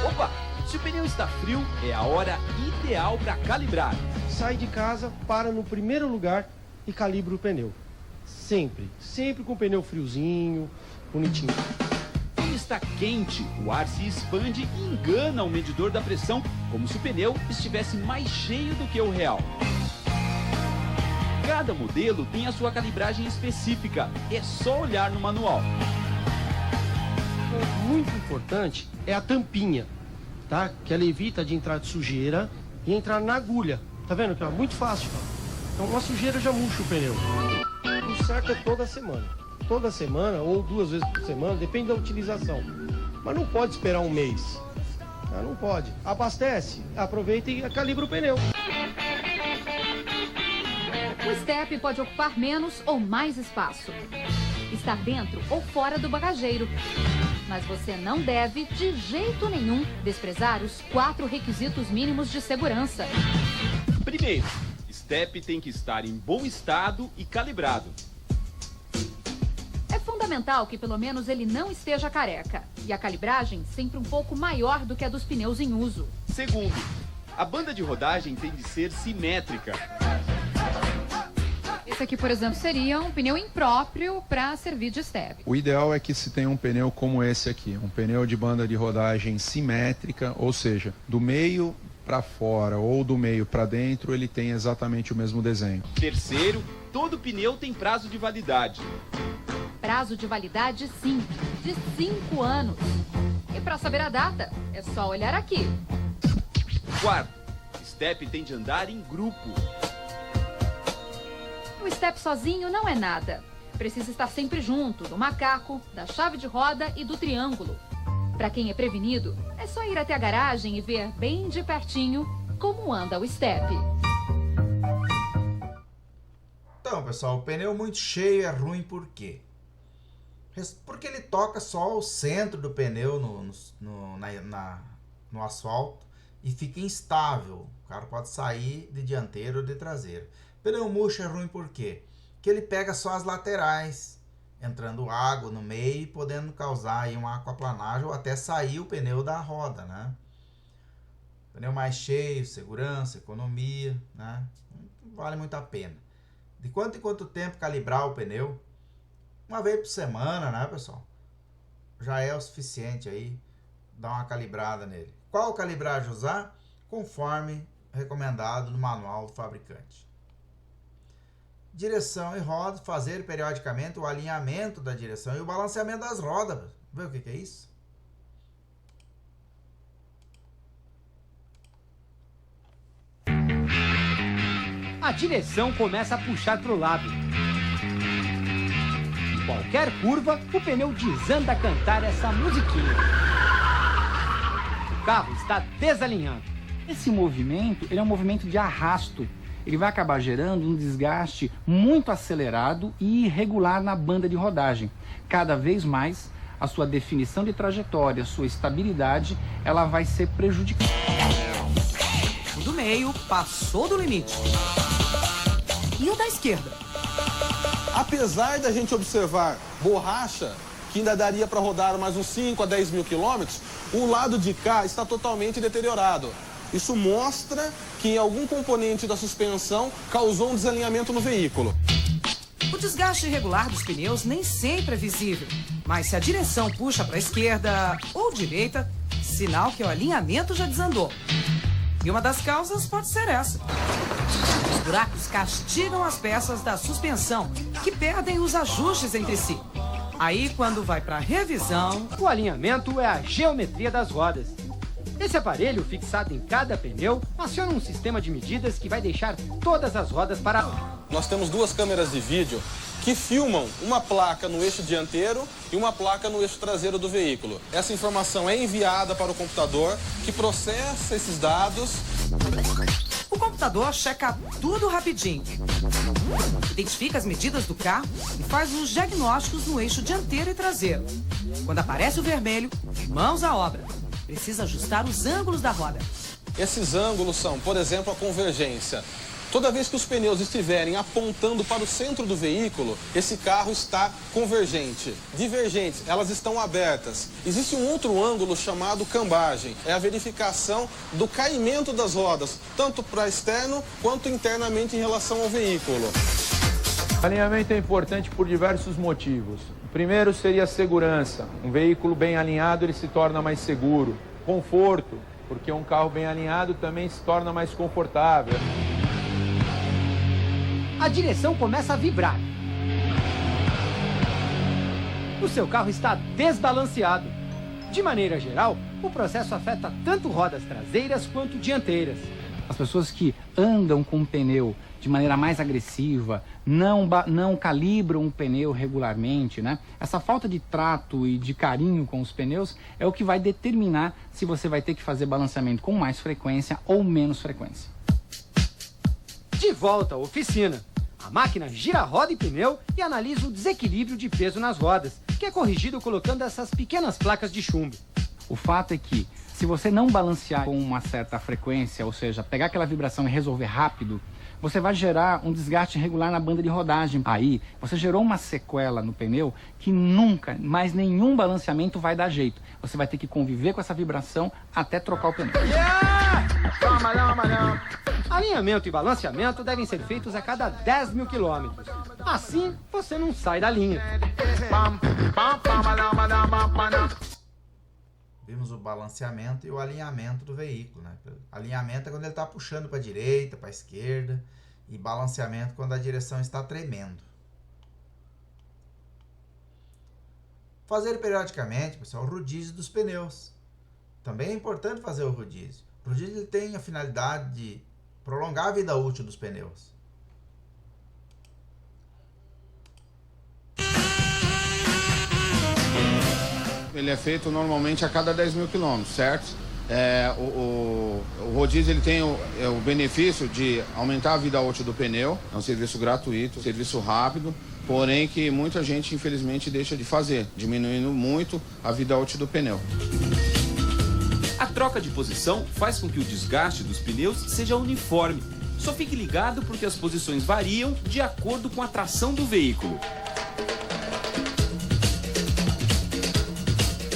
Opa! Se o pneu está frio, é a hora ideal para calibrar. Sai de casa, para no primeiro lugar e calibra o pneu. Sempre com o pneu friozinho, bonitinho. Quando está quente, o ar se expande e engana o medidor da pressão, como se o pneu estivesse mais cheio do que o real. Cada modelo tem a sua calibragem específica, é só olhar no manual. Muito importante é a tampinha, tá? Que ela evita de entrar de sujeira e entrar na agulha. Tá vendo que é muito fácil? Então uma sujeira já murcha o pneu. O certo é toda semana. Toda semana ou 2 vezes por semana, depende da utilização. Mas não pode esperar um mês. Tá? Não pode. Abastece, aproveita e calibra o pneu. O step pode ocupar menos ou mais espaço, estar dentro ou fora do bagageiro. Mas você não deve, de jeito nenhum, desprezar os 4 requisitos mínimos de segurança. Primeiro, step tem que estar em bom estado e calibrado. É fundamental que pelo menos ele não esteja careca e a calibragem sempre um pouco maior do que a dos pneus em uso. Segundo, a banda de rodagem tem de ser simétrica. Esse aqui, por exemplo, seria um pneu impróprio para servir de step. O ideal é que se tenha um pneu como esse aqui, um pneu de banda de rodagem simétrica, ou seja, do meio para fora ou do meio para dentro, ele tem exatamente o mesmo desenho. Terceiro, todo pneu tem prazo de validade. Prazo de validade, sim, de 5 anos. E para saber a data, é só olhar aqui. Quarto, step tem de andar em grupo. O step sozinho não é nada. Precisa estar sempre junto do macaco, da chave de roda e do triângulo. Para quem é prevenido, é só ir até a garagem e ver bem de pertinho como anda o step. Então, pessoal, o pneu muito cheio é ruim por quê? Porque ele toca só o centro do pneu no asfalto e fica instável. O carro pode sair de dianteiro ou de traseiro. Pneu murcho é ruim por quê? Porque ele pega só as laterais, entrando água no meio e podendo causar aí uma aquaplanagem ou até sair o pneu da roda, né? Pneu mais cheio, segurança, economia, né? Não vale muito a pena. De quanto em quanto tempo calibrar o pneu? Uma vez por semana, né, pessoal? Já é o suficiente aí dar uma calibrada nele. Qual calibragem usar? Conforme recomendado no manual do fabricante. Direção e roda, fazer periodicamente o alinhamento da direção e o balanceamento das rodas. Vê o que é isso? A direção começa a puxar para o lado. Em qualquer curva, o pneu desanda a cantar essa musiquinha. O carro está desalinhado. Esse movimento, ele é um movimento de arrasto. Ele vai acabar gerando um desgaste muito acelerado e irregular na banda de rodagem. Cada vez mais, a sua definição de trajetória, a sua estabilidade, ela vai ser prejudicada. meio passou do limite. E o da esquerda? Apesar da gente observar borracha, que ainda daria para rodar mais uns 5 a 10 mil quilômetros, o lado de cá está totalmente deteriorado. Isso mostra que algum componente da suspensão causou um desalinhamento no veículo. O desgaste irregular dos pneus nem sempre é visível, mas se a direção puxa para a esquerda ou direita, sinal que o alinhamento já desandou. E uma das causas pode ser essa. Os buracos castigam as peças da suspensão, que perdem os ajustes entre si. Aí, quando vai para a revisão... O alinhamento é a geometria das rodas. Esse aparelho, fixado em cada pneu, aciona um sistema de medidas que vai deixar todas as rodas para... Nós temos 2 câmeras de vídeo que filmam uma placa no eixo dianteiro e uma placa no eixo traseiro do veículo. Essa informação é enviada para o computador, que processa esses dados. O computador checa tudo rapidinho. Identifica as medidas do carro e faz os diagnósticos no eixo dianteiro e traseiro. Quando aparece o vermelho, mãos à obra. Precisa ajustar os ângulos da roda. Esses ângulos são, por exemplo, a convergência. Toda vez que os pneus estiverem apontando para o centro do veículo, esse carro está convergente. Divergentes, elas estão abertas. Existe um outro ângulo chamado cambagem. É a verificação do caimento das rodas, tanto para externo quanto internamente em relação ao veículo. Alinhamento é importante por diversos motivos. O primeiro seria a segurança. Um veículo bem alinhado, ele se torna mais seguro. Conforto, porque um carro bem alinhado também se torna mais confortável. A direção começa a vibrar. O seu carro está desbalanceado. De maneira geral, o processo afeta tanto rodas traseiras quanto dianteiras. As pessoas que andam com o pneu de maneira mais agressiva, não calibram o pneu regularmente, né? Essa falta de trato e de carinho com os pneus é o que vai determinar se você vai ter que fazer balanceamento com mais frequência ou menos frequência. De volta à oficina. A máquina gira roda e pneu e analisa o desequilíbrio de peso nas rodas, que é corrigido colocando essas pequenas placas de chumbo. O fato é que, se você não balancear com uma certa frequência, ou seja, pegar aquela vibração e resolver rápido, você vai gerar um desgaste irregular na banda de rodagem. Aí, você gerou uma sequela no pneu que nunca, mais nenhum balanceamento vai dar jeito. Você vai ter que conviver com essa vibração até trocar o pneu. Alinhamento e balanceamento devem ser feitos a cada 10 mil quilômetros. Assim, você não sai da linha. Vimos o balanceamento e o alinhamento do veículo, né? Alinhamento é quando ele está puxando para a direita, para a esquerda, e balanceamento quando a direção está tremendo. Fazer periodicamente, pessoal, o rodízio dos pneus. Também é importante fazer o rodízio. O rodízio ele tem a finalidade de prolongar a vida útil dos pneus. Ele é feito normalmente a cada 10 mil quilômetros, certo? O rodízio ele tem o benefício de aumentar a vida útil do pneu. É um serviço gratuito, um serviço rápido, porém que muita gente infelizmente deixa de fazer, diminuindo muito a vida útil do pneu. A troca de posição faz com que o desgaste dos pneus seja uniforme. Só fique ligado porque as posições variam de acordo com a tração do veículo.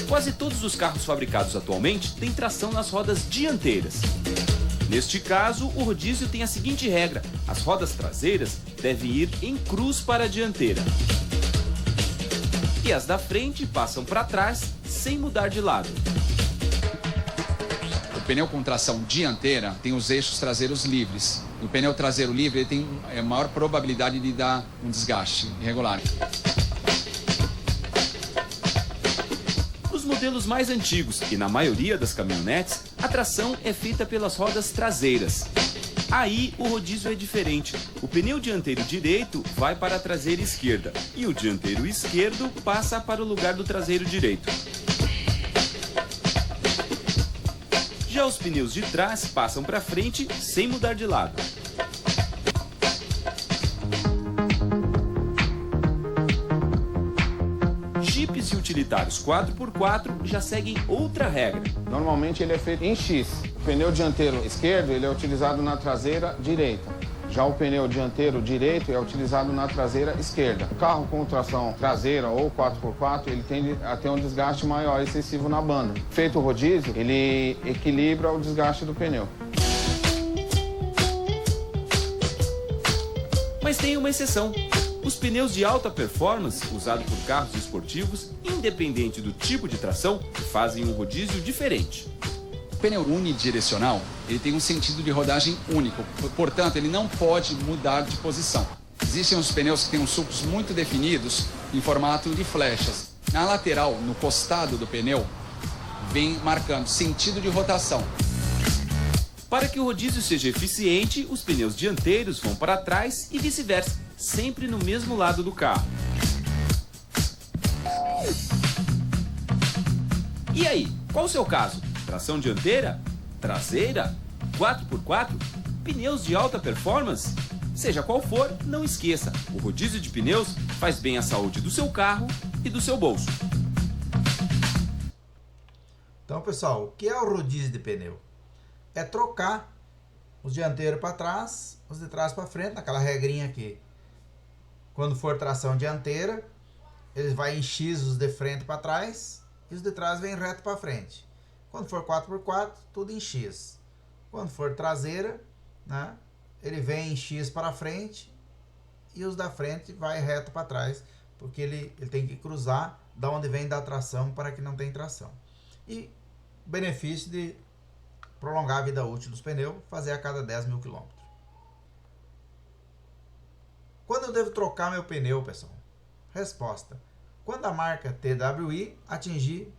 Quase todos os carros fabricados atualmente têm tração nas rodas dianteiras. Neste caso, o rodízio tem a seguinte regra: as rodas traseiras devem ir em cruz para a dianteira. E as da frente passam para trás sem mudar de lado. O pneu com tração dianteira tem os eixos traseiros livres. O pneu traseiro livre ele tem maior probabilidade de dar um desgaste irregular. Nos modelos mais antigos e na maioria das caminhonetes, a tração é feita pelas rodas traseiras. Aí o rodízio é diferente. O pneu dianteiro direito vai para a traseira esquerda e o dianteiro esquerdo passa para o lugar do traseiro direito. Já os pneus de trás passam para frente sem mudar de lado. Jipes e utilitários 4x4 já seguem outra regra. Normalmente ele é feito em X, O pneu dianteiro esquerdo ele é utilizado na traseira direita. Já o pneu dianteiro direito é utilizado na traseira esquerda. O carro com tração traseira ou 4x4, ele tende a ter um desgaste maior e excessivo na banda. Feito o rodízio, ele equilibra o desgaste do pneu. Mas tem uma exceção. Os pneus de alta performance, usados por carros esportivos, independente do tipo de tração, fazem um rodízio diferente. O pneu unidirecional, ele tem um sentido de rodagem único, portanto, ele não pode mudar de posição. Existem os pneus que têm uns sulcos muito definidos em formato de flechas. Na lateral, no costado do pneu, vem marcando sentido de rotação. Para que o rodízio seja eficiente, os pneus dianteiros vão para trás e vice-versa, sempre no mesmo lado do carro. E aí, qual o seu caso? Tração dianteira? Traseira? 4x4? Pneus de alta performance? Seja qual for, não esqueça, o rodízio de pneus faz bem à saúde do seu carro e do seu bolso. Então, pessoal, o que é o rodízio de pneu? É trocar os dianteiros para trás, os de trás para frente, naquela regrinha aqui. Quando for tração dianteira, ele vai em X os de frente para trás e os de trás vem reto para frente. Quando for 4x4, tudo em X. Quando for traseira, né, ele vem em X para frente e os da frente vai reto para trás, porque ele tem que cruzar da onde vem da tração para que não tenha tração. E benefício de prolongar a vida útil dos pneus, fazer a cada 10.000 km. Quando eu devo trocar meu pneu, pessoal? Resposta: quando a marca TWI atingir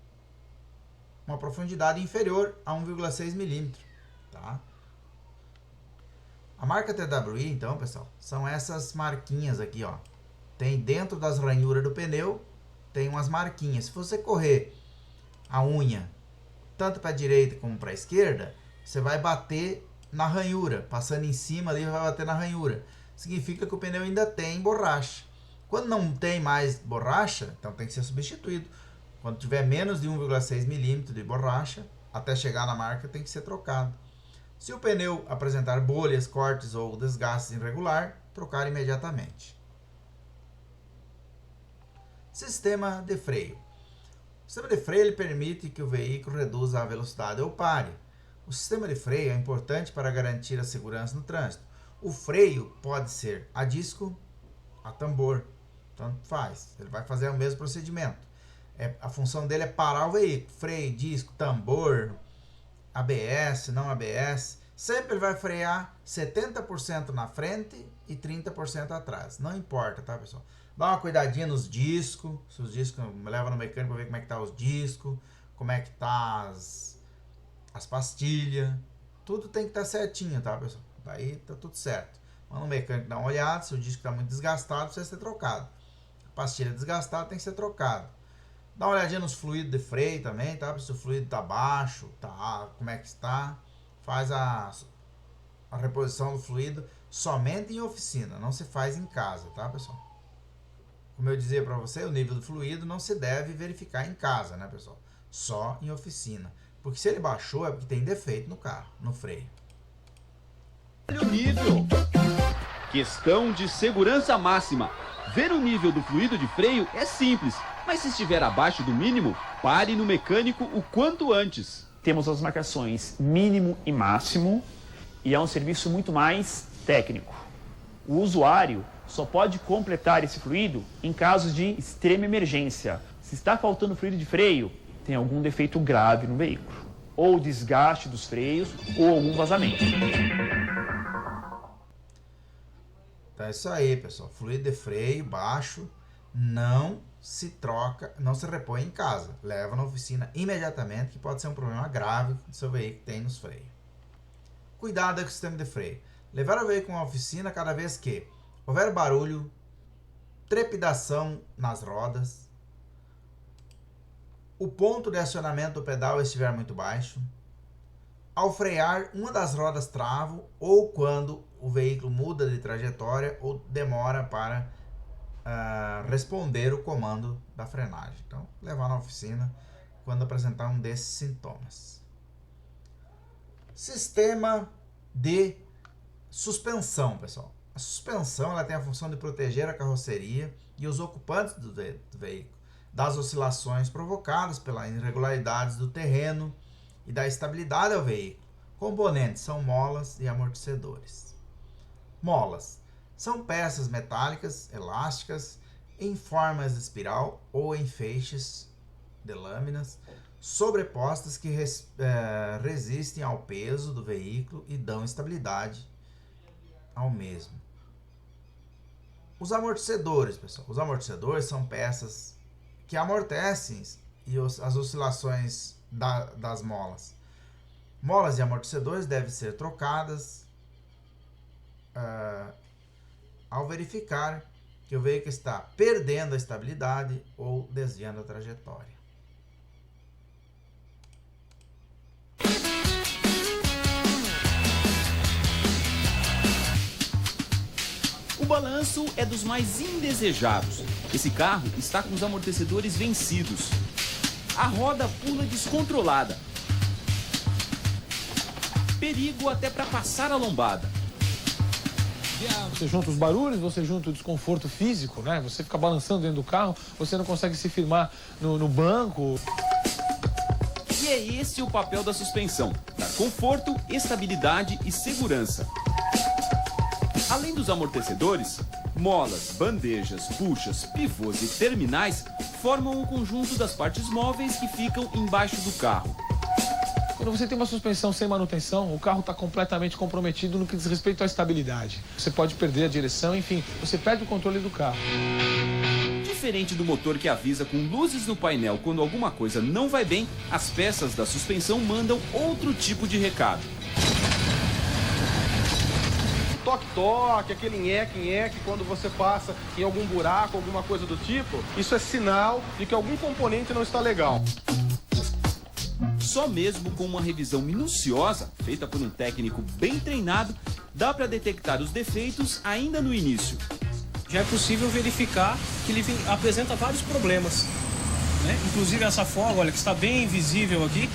uma profundidade inferior a 1,6 mm. Tá? A marca TWI, então, pessoal, são essas marquinhas aqui, ó. Tem dentro das ranhuras do pneu, tem umas marquinhas. Se você correr a unha tanto para a direita como para a esquerda, você vai bater na ranhura, passando em cima ali vai bater na ranhura. Significa que o pneu ainda tem borracha. Quando não tem mais borracha, então tem que ser substituído. Quando tiver menos de 1,6 mm de borracha, até chegar na marca, tem que ser trocado. Se o pneu apresentar bolhas, cortes ou desgastes irregular, trocar imediatamente. Sistema de freio. O sistema de freio ele permite que o veículo reduza a velocidade ou pare. O sistema de freio é importante para garantir a segurança no trânsito. O freio pode ser a disco, a tambor, tanto faz. Ele vai fazer o mesmo procedimento. A função dele é parar o veículo. Freio, disco, tambor, ABS, não ABS. Sempre ele vai frear 70% na frente e 30% atrás. Não importa, tá, pessoal? Dá uma cuidadinha nos discos. Se os discos, leva no mecânico para ver como é que tá os discos, como é que tá as pastilhas. Tudo tem que estar certinho, tá, pessoal? Daí tá tudo certo. Manda no mecânico dar uma olhada. Se o disco está muito desgastado, precisa ser trocado. A pastilha desgastada tem que ser trocada. Dá uma olhadinha nos fluidos de freio também, tá? Se o fluido tá baixo, tá, como é que está. Faz a reposição do fluido somente em oficina, não se faz em casa, tá, pessoal? Como eu dizia para você, o nível do fluido não se deve verificar em casa, né, pessoal? Só em oficina. Porque se ele baixou é porque tem defeito no carro, no freio. Olha o nível. Questão de segurança máxima. Ver o nível do fluido de freio é simples, mas se estiver abaixo do mínimo, pare no mecânico o quanto antes. Temos as marcações mínimo e máximo e é um serviço muito mais técnico. O usuário só pode completar esse fluido em casos de extrema emergência. Se está faltando fluido de freio, tem algum defeito grave no veículo, ou desgaste dos freios ou algum vazamento. Então é isso aí, pessoal. Fluido de freio baixo não se troca, não se repõe em casa. Leva na oficina imediatamente, que pode ser um problema grave que o seu veículo tem nos freios. Cuidado com o sistema de freio. Levar o veículo à oficina cada vez que houver barulho, trepidação nas rodas, o ponto de acionamento do pedal estiver muito baixo, ao frear uma das rodas trava ou quando o veículo muda de trajetória ou demora para responder o comando da frenagem. Então, levar na oficina quando apresentar um desses sintomas. Sistema de suspensão, pessoal. A suspensão ela tem a função de proteger a carroceria e os ocupantes do veículo das oscilações provocadas pelas irregularidades do terreno e da estabilidade ao veículo. Componentes são molas e amortecedores. Molas são peças metálicas, elásticas, em formas de espiral ou em feixes de lâminas sobrepostas que resistem ao peso do veículo e dão estabilidade ao mesmo. Os amortecedores, pessoal. Os amortecedores são peças que amortecem as oscilações das molas. Molas e amortecedores devem ser trocadas ao verificar que o veículo está perdendo a estabilidade ou desviando a trajetória. O balanço é dos mais indesejados. Esse carro está com os amortecedores vencidos. A roda pula descontrolada. Perigo até para passar a lombada. Você junta os barulhos, você junta o desconforto físico, né? Você fica balançando dentro do carro, você não consegue se firmar no banco. E é esse o papel da suspensão: dar conforto, estabilidade e segurança. Além dos amortecedores, molas, bandejas, buchas, pivôs e terminais formam o conjunto das partes móveis que ficam embaixo do carro. Quando você tem uma suspensão sem manutenção, o carro está completamente comprometido no que diz respeito à estabilidade. Você pode perder a direção, enfim, você perde o controle do carro. Diferente do motor que avisa com luzes no painel quando alguma coisa não vai bem, as peças da suspensão mandam outro tipo de recado. Toque-toque, aquele nheque-nheque, quando você passa em algum buraco, alguma coisa do tipo, isso é sinal de que algum componente não está legal. Só mesmo com uma revisão minuciosa, feita por um técnico bem treinado, dá para detectar os defeitos ainda no início. Já é possível verificar que ele apresenta vários problemas, né? Inclusive essa folga, olha, que está bem visível aqui.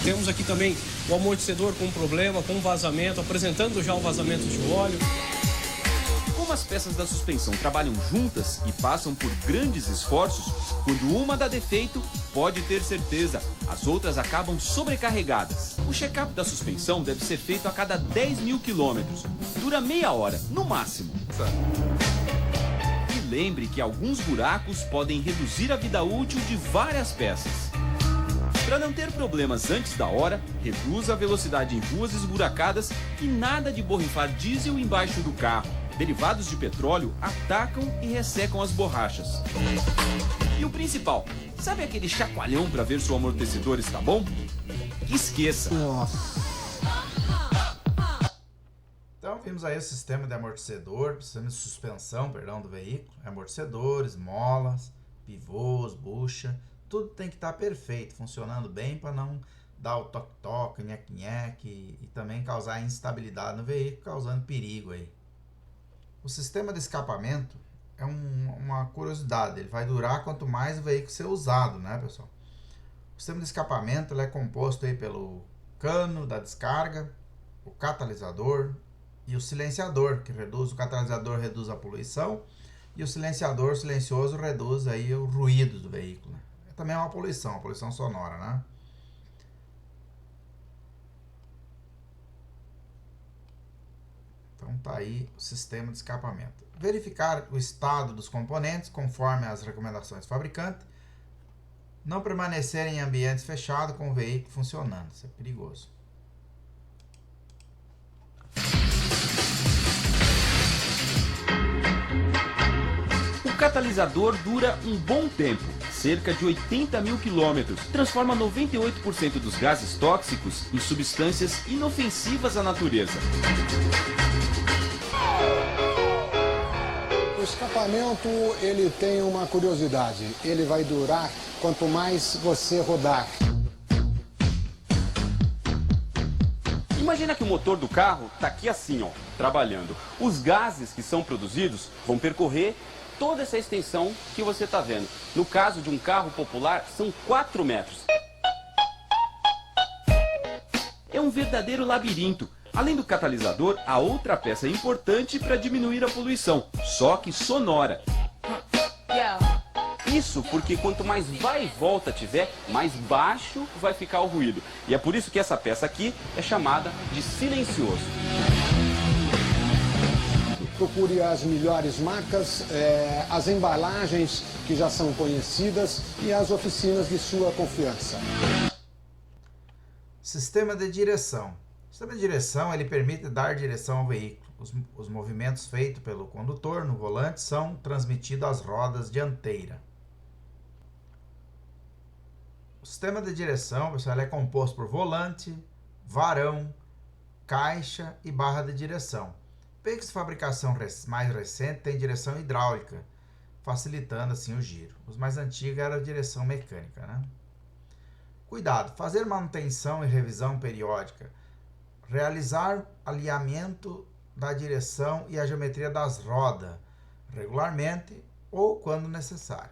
Temos aqui também o amortecedor com problema, com vazamento, apresentando já um vazamento de óleo. Como as peças da suspensão trabalham juntas e passam por grandes esforços, quando uma dá defeito, pode ter certeza, as outras acabam sobrecarregadas. O check-up da suspensão deve ser feito a cada 10.000 quilômetros. Dura meia hora, no máximo. E lembre que alguns buracos podem reduzir a vida útil de várias peças. Para não ter problemas antes da hora, reduza a velocidade em ruas esburacadas e nada de borrifar diesel embaixo do carro. Derivados de petróleo atacam e ressecam as borrachas. E o principal, sabe aquele chacoalhão para ver se o amortecedor está bom? Esqueça! Então vimos aí o sistema de amortecedor, sistema de suspensão, do veículo, amortecedores, molas, pivôs, bucha, tudo tem que estar perfeito, funcionando bem para não dar o toque-toque, nheque-nheque e também causar instabilidade no veículo, causando perigo aí. O sistema de escapamento é uma curiosidade, ele vai durar quanto mais o veículo ser usado, né, pessoal? O sistema de escapamento ele é composto aí pelo cano da descarga, o catalisador e o silenciador, que o catalisador reduz a poluição e o silenciador silencioso reduz aí o ruído do veículo, né? Também é uma poluição sonora, né? Então tá aí o sistema de escapamento. Verificar o estado dos componentes conforme as recomendações do fabricante. Não permanecer em ambientes fechados com o veículo funcionando, isso é perigoso. O catalisador dura um bom tempo, cerca de 80.000 quilômetros. Transforma 98% dos gases tóxicos em substâncias inofensivas à natureza. O escapamento, ele tem uma curiosidade. Ele vai durar quanto mais você rodar. Imagina que o motor do carro está aqui assim, ó, trabalhando. Os gases que são produzidos vão percorrer toda essa extensão que você está vendo. No caso de um carro popular, são 4 metros. É um verdadeiro labirinto. Além do catalisador, há outra peça importante para diminuir a poluição, só que sonora. Isso porque quanto mais vai e volta tiver, mais baixo vai ficar o ruído. E é por isso que essa peça aqui é chamada de silencioso. Procure as melhores marcas, as embalagens que já são conhecidas e as oficinas de sua confiança. Sistema de direção. O sistema de direção ele permite dar direção ao veículo. Os movimentos feitos pelo condutor no volante são transmitidos às rodas dianteiras. O sistema de direção, pessoal, é composto por volante, varão, caixa e barra de direção. Veículos de fabricação mais recente tem direção hidráulica, facilitando assim o giro. Os mais antigos eram a direção mecânica, né? Cuidado, fazer manutenção e revisão periódica, realizar alinhamento da direção e a geometria das rodas regularmente ou quando necessário.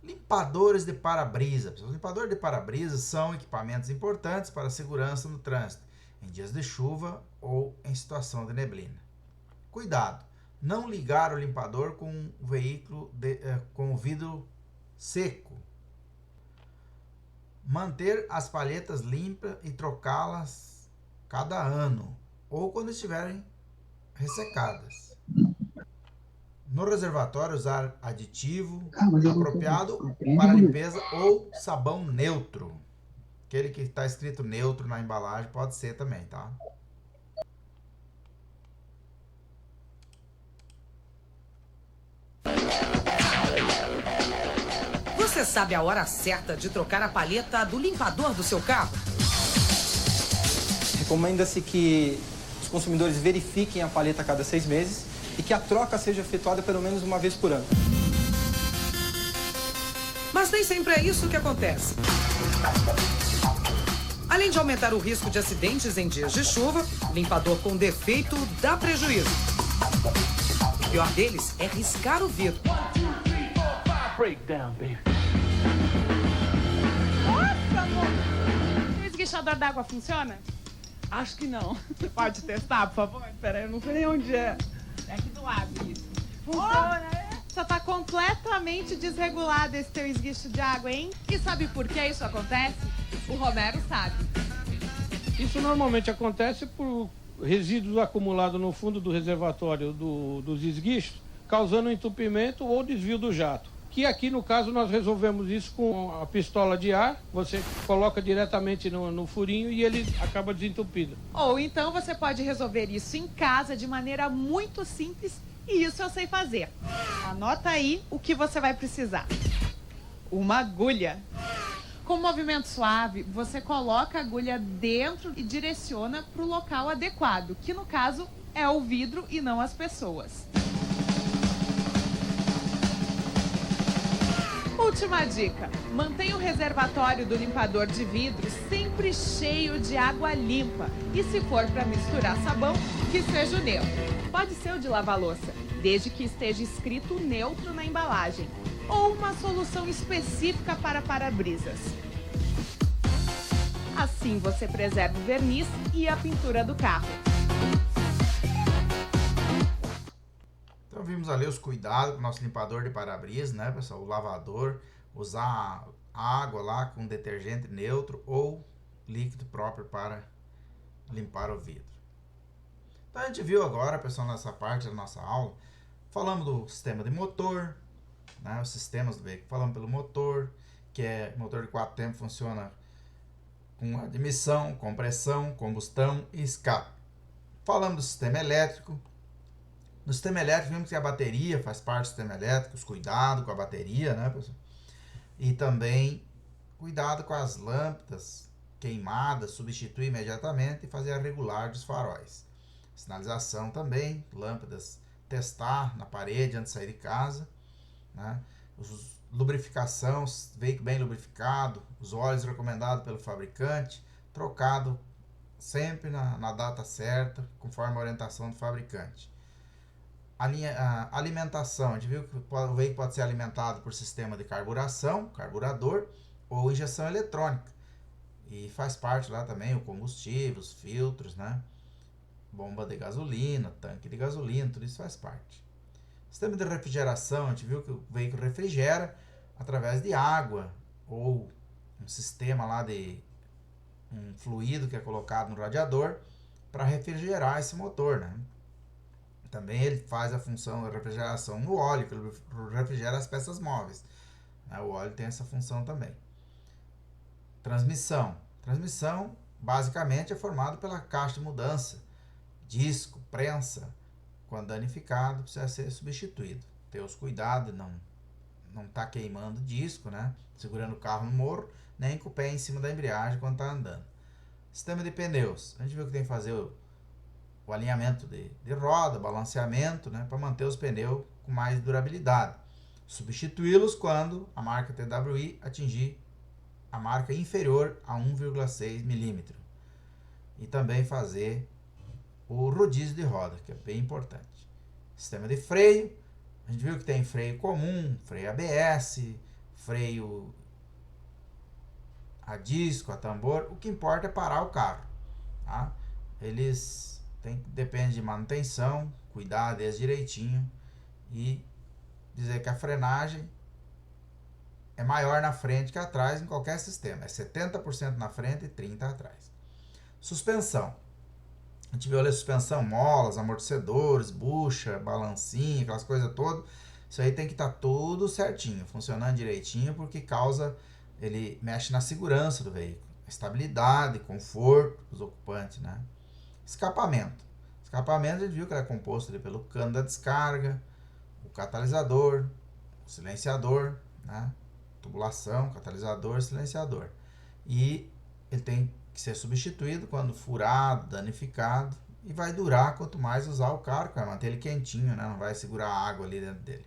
Limpadores de para-brisa. Os limpadores de para-brisa são equipamentos importantes para a segurança no trânsito, em dias de chuva ou em situação de neblina. Cuidado, não ligar o limpador com o veículo com o vidro seco. Manter as palhetas limpas e trocá-las cada ano ou quando estiverem ressecadas. No reservatório, usar aditivo apropriado para limpeza ou sabão neutro. Aquele que está escrito neutro na embalagem pode ser também, tá? Você sabe a hora certa de trocar a palheta do limpador do seu carro? Recomenda-se que os consumidores verifiquem a palheta a cada 6 meses e que a troca seja efetuada pelo menos uma vez por ano. Mas nem sempre é isso que acontece. Além de aumentar o risco de acidentes em dias de chuva, limpador com defeito dá prejuízo. O pior deles é riscar o vidro. Breakdown, baby. Nossa, amor! O esguichador d'água funciona? Acho que não. Você pode testar, por favor? Peraí, eu não sei nem onde é. É aqui do lado, isso. Funciona, Só tá completamente desregulado esse teu esguicho de água, hein? E sabe por que isso acontece? O Romero sabe. Isso normalmente acontece por resíduos acumulados no fundo do reservatório dos esguichos, causando entupimento ou desvio do jato. Que aqui, no caso, nós resolvemos isso com a pistola de ar. Você coloca diretamente no furinho e ele acaba desentupido. Ou então você pode resolver isso em casa de maneira muito simples e isso eu sei fazer. Anota aí o que você vai precisar. Uma agulha. Com movimento suave, você coloca a agulha dentro e direciona para o local adequado, que no caso é o vidro e não as pessoas. Última dica, mantenha o reservatório do limpador de vidro sempre cheio de água limpa. E se for para misturar sabão, que seja o neutro. Pode ser o de lavar louça, desde que esteja escrito neutro na embalagem. Ou uma solução específica para para-brisas. Assim você preserva o verniz e a pintura do carro. Então vimos ali os cuidados com o nosso limpador de para-brisa, né, pessoal? O lavador, usar água lá com detergente neutro ou líquido próprio para limpar o vidro. Então a gente viu agora, pessoal, nessa parte da nossa aula, falamos do sistema de motor, né, os sistemas do veículo. Falamos pelo motor, que é motor de 4 tempos, funciona com admissão, compressão, combustão e escape. Falamos do sistema elétrico. No sistema elétrico, vimos que a bateria faz parte do sistema elétrico, os cuidados com a bateria, né, pessoal? E também cuidado com as lâmpadas queimadas, substituir imediatamente e fazer a regular dos faróis. Sinalização também, lâmpadas, testar na parede antes de sair de casa, né? Lubrificação, veículo bem lubrificado, os óleos recomendados pelo fabricante, trocado sempre na data certa, conforme a orientação do fabricante. A alimentação, a gente viu que o veículo pode ser alimentado por sistema de carburação, carburador, ou injeção eletrônica. E faz parte lá também o combustível, os filtros, né? Bomba de gasolina, tanque de gasolina, tudo isso faz parte. Sistema de refrigeração, a gente viu que o veículo refrigera através de água ou um sistema lá de um fluido que é colocado no radiador para refrigerar esse motor, né? Também ele faz a função da refrigeração no óleo, que ele refrigera as peças móveis. O óleo tem essa função também. Transmissão. Transmissão, basicamente, é formado pela caixa de mudança, disco, prensa. Quando danificado, precisa ser substituído. Ter os cuidados, não tá queimando disco, né? Segurando o carro no morro, nem com o pé em cima da embreagem quando tá andando. Sistema de pneus. A gente viu que tem que fazer o alinhamento de roda, balanceamento, né? Para manter os pneus com mais durabilidade. Substituí-los quando a marca TWI atingir a marca inferior a 1,6 milímetro. E também fazer o rodízio de roda, que é bem importante. Sistema de freio. A gente viu que tem freio comum, freio ABS, freio a disco, a tambor. O que importa é parar o carro. Tá? Eles depende de manutenção, cuidar deles direitinho e dizer que a frenagem é maior na frente que atrás em qualquer sistema. É 70% na frente e 30% atrás. Suspensão. A gente viu ali a suspensão, molas, amortecedores, bucha, balancinho, aquelas coisas todas. Isso aí tem que estar tudo certinho, funcionando direitinho, porque ele mexe na segurança do veículo. Estabilidade, conforto dos ocupantes, né? Escapamento. Escapamento a gente viu que ele é composto ali pelo cano da descarga, o catalisador, o silenciador, né? Tubulação, catalisador, silenciador. E ele tem que ser substituído quando furado, danificado, e vai durar quanto mais usar o carro, vai manter ele quentinho, né? Não vai segurar água ali dentro dele.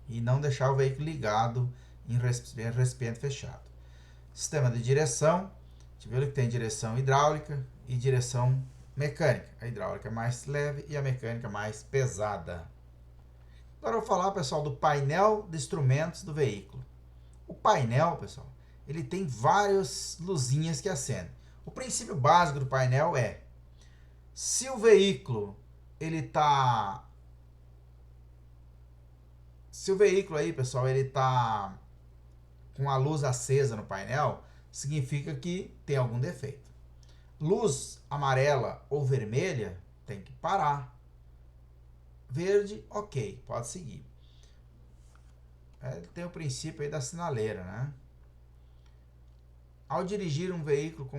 E não deixar o veículo ligado em recipiente fechado. Sistema de direção, a gente viu que tem direção hidráulica e direção mecânica. A hidráulica é mais leve e a mecânica mais pesada. Agora eu vou falar, pessoal, do painel de instrumentos do veículo. O painel, pessoal, ele tem várias luzinhas que acendem. O princípio básico do painel é: se o veículo aí, pessoal, ele tá com a luz acesa no painel, significa que tem algum defeito. Luz amarela ou vermelha, tem que parar. Verde, ok, pode seguir. Tem o princípio aí da sinaleira, né? Ao dirigir um veículo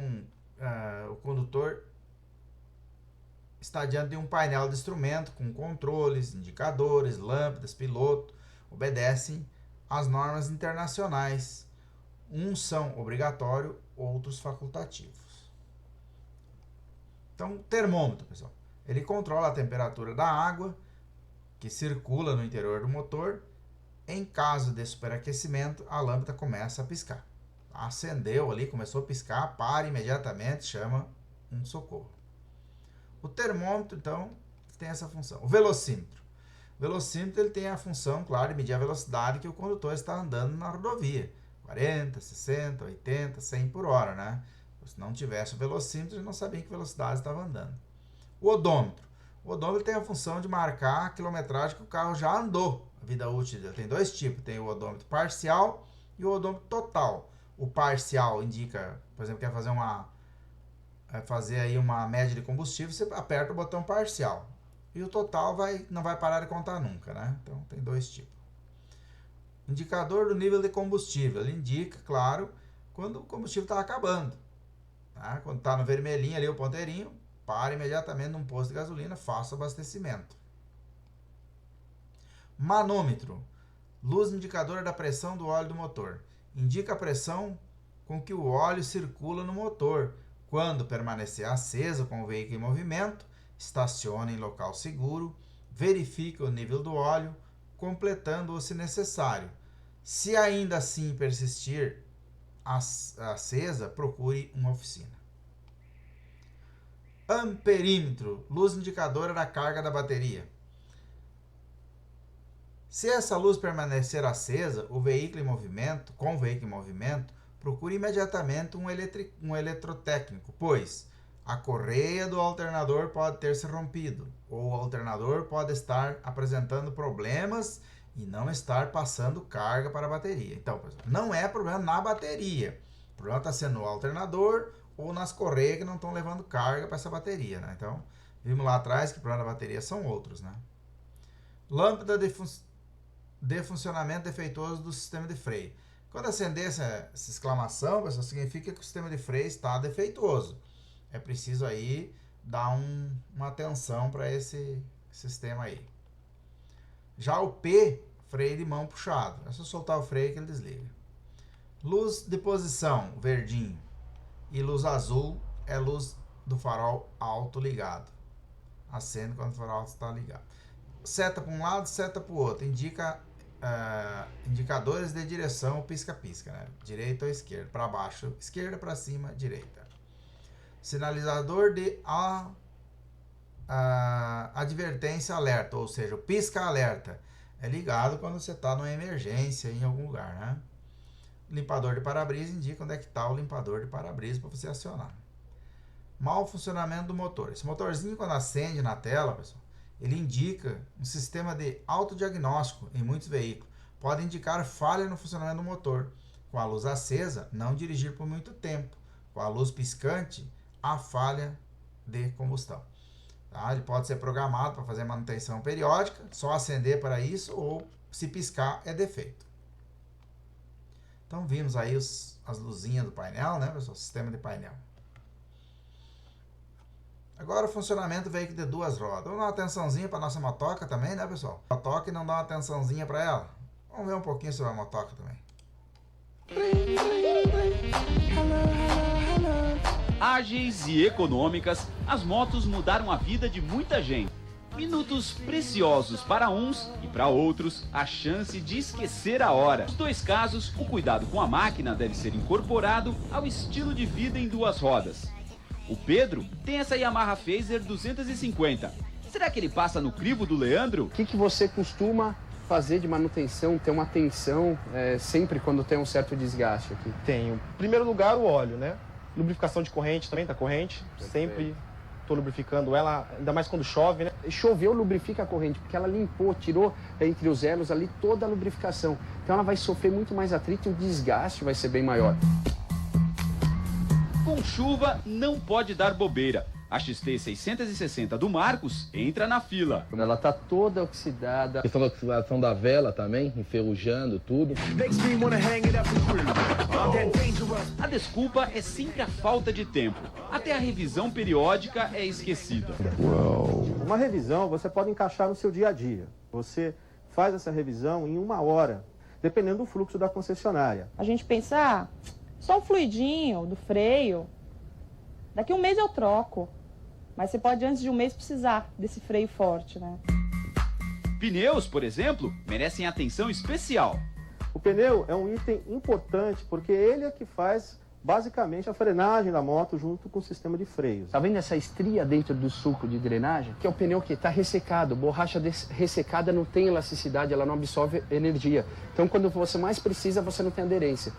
o condutor está diante de um painel de instrumento com controles, indicadores, lâmpadas, piloto, obedecem às normas internacionais. Uns são obrigatórios, outros facultativos. Então, o termômetro, pessoal, ele controla a temperatura da água que circula no interior do motor. Em caso de superaquecimento, a lâmpada começa a piscar. Acendeu ali, começou a piscar, para imediatamente, chama um socorro. O termômetro, então, tem essa função. O velocímetro. O velocímetro ele tem a função, claro, de medir a velocidade que o condutor está andando na rodovia. 40, 60, 80, 100 por hora, né? Se não tivesse o velocímetro, ele não sabia em que velocidade estava andando. O odômetro. O odômetro tem a função de marcar a quilometragem que o carro já andou. A vida útil dele tem dois tipos. Tem o odômetro parcial e o odômetro total. O parcial indica, por exemplo, quer fazer aí uma média de combustível, você aperta o botão parcial. E o total não vai parar de contar nunca, né? Então tem dois tipos. Indicador do nível de combustível. Ele indica, claro, quando o combustível está acabando. Tá? Quando está no vermelhinho ali, o ponteirinho, para imediatamente num posto de gasolina, faça o abastecimento. Manômetro. Luz indicadora da pressão do óleo do motor. Indica a pressão com que o óleo circula no motor. Quando permanecer aceso com o veículo em movimento, estacione em local seguro, verifique o nível do óleo, completando-o se necessário. Se ainda assim persistir acesa, procure uma oficina. Amperímetro, luz indicadora da carga da bateria. Se essa luz permanecer acesa, com o veículo em movimento, procure imediatamente um eletrotécnico, pois a correia do alternador pode ter se rompido, ou o alternador pode estar apresentando problemas e não estar passando carga para a bateria. Então, pessoal, não é problema na bateria, o problema está sendo no alternador ou nas correias que não estão levando carga para essa bateria, né? Então, vimos lá atrás que o problema da bateria são outros, né? Lâmpada de funcionamento defeituoso do sistema de freio. Quando acender essa exclamação, pessoal, significa que o sistema de freio está defeituoso. É preciso aí dar uma atenção para esse sistema aí. Já o P, freio de mão puxado. É só soltar o freio que ele desliga. Luz de posição, verdinho. E luz azul é luz do farol alto ligado. Acende quando o farol alto está ligado. Seta para um lado, seta para o outro. Indica indicadores de direção, pisca-pisca, né? Direita ou esquerda. Para baixo, esquerda, para cima, direita. Sinalizador de advertência alerta, ou seja, o pisca-alerta. É ligado quando você está numa emergência em algum lugar, né? Limpador de para-brisa indica onde é que está o limpador de para-brisa para você acionar. Mau funcionamento do motor. Esse motorzinho, quando acende na tela, pessoal, ele indica um sistema de autodiagnóstico em muitos veículos. Pode indicar falha no funcionamento do motor. Com a luz acesa, não dirigir por muito tempo. Com a luz piscante, a falha de combustão. Tá? Ele pode ser programado para fazer manutenção periódica, só acender para isso, ou se piscar é defeito. Então vimos aí as luzinhas do painel, né, pessoal? Sistema de painel. Agora o funcionamento do veículo de duas rodas. Vamos dar uma atençãozinha para a nossa motoca também, né, pessoal? A motoca e não dá uma atençãozinha para ela. Vamos ver um pouquinho sobre a motoca também. Ágeis e econômicas, as motos mudaram a vida de muita gente. Minutos preciosos para uns e para outros, a chance de esquecer a hora. Nos dois casos, o cuidado com a máquina deve ser incorporado ao estilo de vida em duas rodas. O Pedro tem essa Yamaha Phaser 250. Será que ele passa no crivo do Leandro? O que você costuma fazer de manutenção, ter uma atenção sempre quando tem um certo desgaste aqui? Tenho. Em primeiro lugar, o óleo, né? Lubrificação de corrente também, da corrente. Sempre estou lubrificando ela, ainda mais quando chove, né? Choveu, lubrifica a corrente, porque ela limpou, tirou entre os elos ali toda a lubrificação. Então ela vai sofrer muito mais atrito e o desgaste vai ser bem maior. Com chuva, não pode dar bobeira. A XT660 do Marcos entra na fila. Quando ela está toda oxidada. A questão da oxidação da vela também, enferrujando tudo. A desculpa é sempre a falta de tempo. Até a revisão periódica é esquecida. Uma revisão você pode encaixar no seu dia a dia. Você faz essa revisão em 1 hora, dependendo do fluxo da concessionária. A gente pensa, só um fluidinho do freio, daqui a 1 mês eu troco. Mas você pode, antes de 1 mês, precisar desse freio forte, né? Pneus, por exemplo, merecem atenção especial. O pneu é um item importante porque ele é que faz basicamente a frenagem da moto junto com o sistema de freios. Tá vendo essa estria dentro do suco de drenagem? Que é o pneu que está ressecado. Borracha ressecada não tem elasticidade, ela não absorve energia. Então quando você mais precisa, você não tem aderência.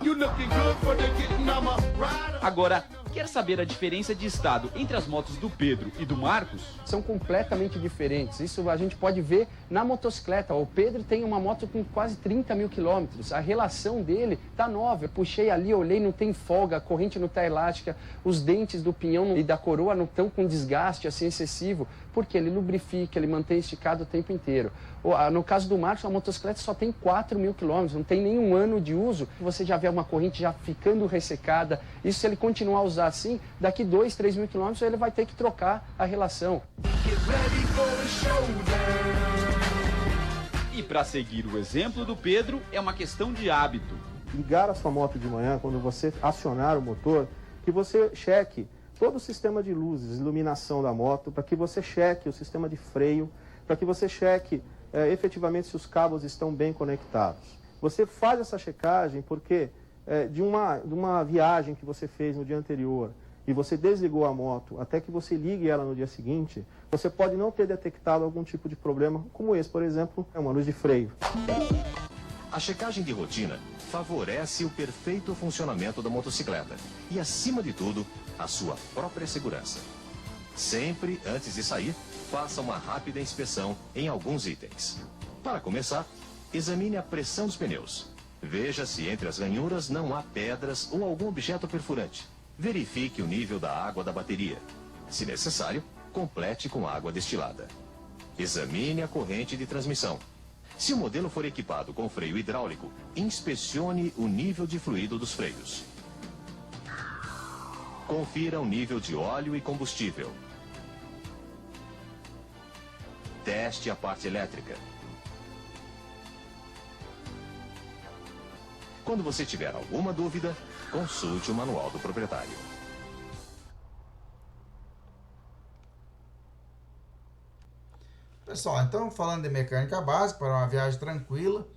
Agora, quer saber a diferença de estado entre as motos do Pedro e do Marcos? São completamente diferentes. Isso a gente pode ver na motocicleta. O Pedro tem uma moto com quase 30 mil quilômetros. A relação dele tá nova. Eu puxei ali, olhei, não tem folga, a corrente não tá elástica, os dentes do pinhão e da coroa não estão com desgaste assim excessivo, porque ele lubrifica, ele mantém esticado o tempo inteiro. No caso do Marcos, a motocicleta só tem 4 mil quilômetros, não tem nenhum ano de uso. Você já vê uma corrente já ficando ressecada. Isso, se ele continuar a usar assim, daqui 2, 3 mil quilômetros ele vai ter que trocar a relação. E para seguir o exemplo do Pedro, é uma questão de hábito. Ligar a sua moto de manhã, quando você acionar o motor, que você cheque todo o sistema de luzes, iluminação da moto, para que você cheque o sistema de freio, para que você cheque efetivamente se os cabos estão bem conectados. Você faz essa checagem porque de uma viagem que você fez no dia anterior e você desligou a moto até que você ligue ela no dia seguinte, você pode não ter detectado algum tipo de problema, como esse, por exemplo, é uma luz de freio. A checagem de rotina favorece o perfeito funcionamento da motocicleta e, acima de tudo, a sua própria segurança. Sempre antes de sair, faça uma rápida inspeção em alguns itens. Para começar, examine a pressão dos pneus. Veja se entre as ranhuras não há pedras ou algum objeto perfurante. Verifique o nível da água da bateria. Se necessário, complete com água destilada. Examine a corrente de transmissão. Se o modelo for equipado com freio hidráulico, inspecione o nível de fluido dos freios. Confira o nível de óleo e combustível. Teste a parte elétrica. Quando você tiver alguma dúvida, consulte o manual do proprietário. Pessoal, então falando de mecânica básica, para uma viagem tranquila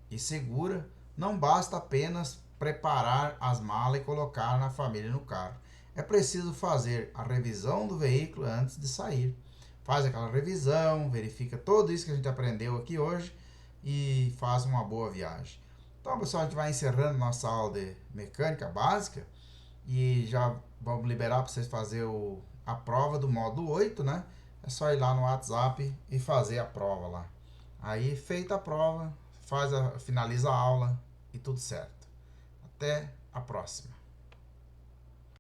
e segura, não basta apenas preparar as malas e colocar na família no carro. É preciso fazer a revisão do veículo antes de sair. Faz aquela revisão, verifica tudo isso que a gente aprendeu aqui hoje e faz uma boa viagem. Então, pessoal, a gente vai encerrando nossa aula de mecânica básica e já vamos liberar para vocês fazer a prova do módulo 8, né? É só ir lá no WhatsApp e fazer a prova lá. Aí, feita a prova, finaliza a aula e tudo certo. Até a próxima.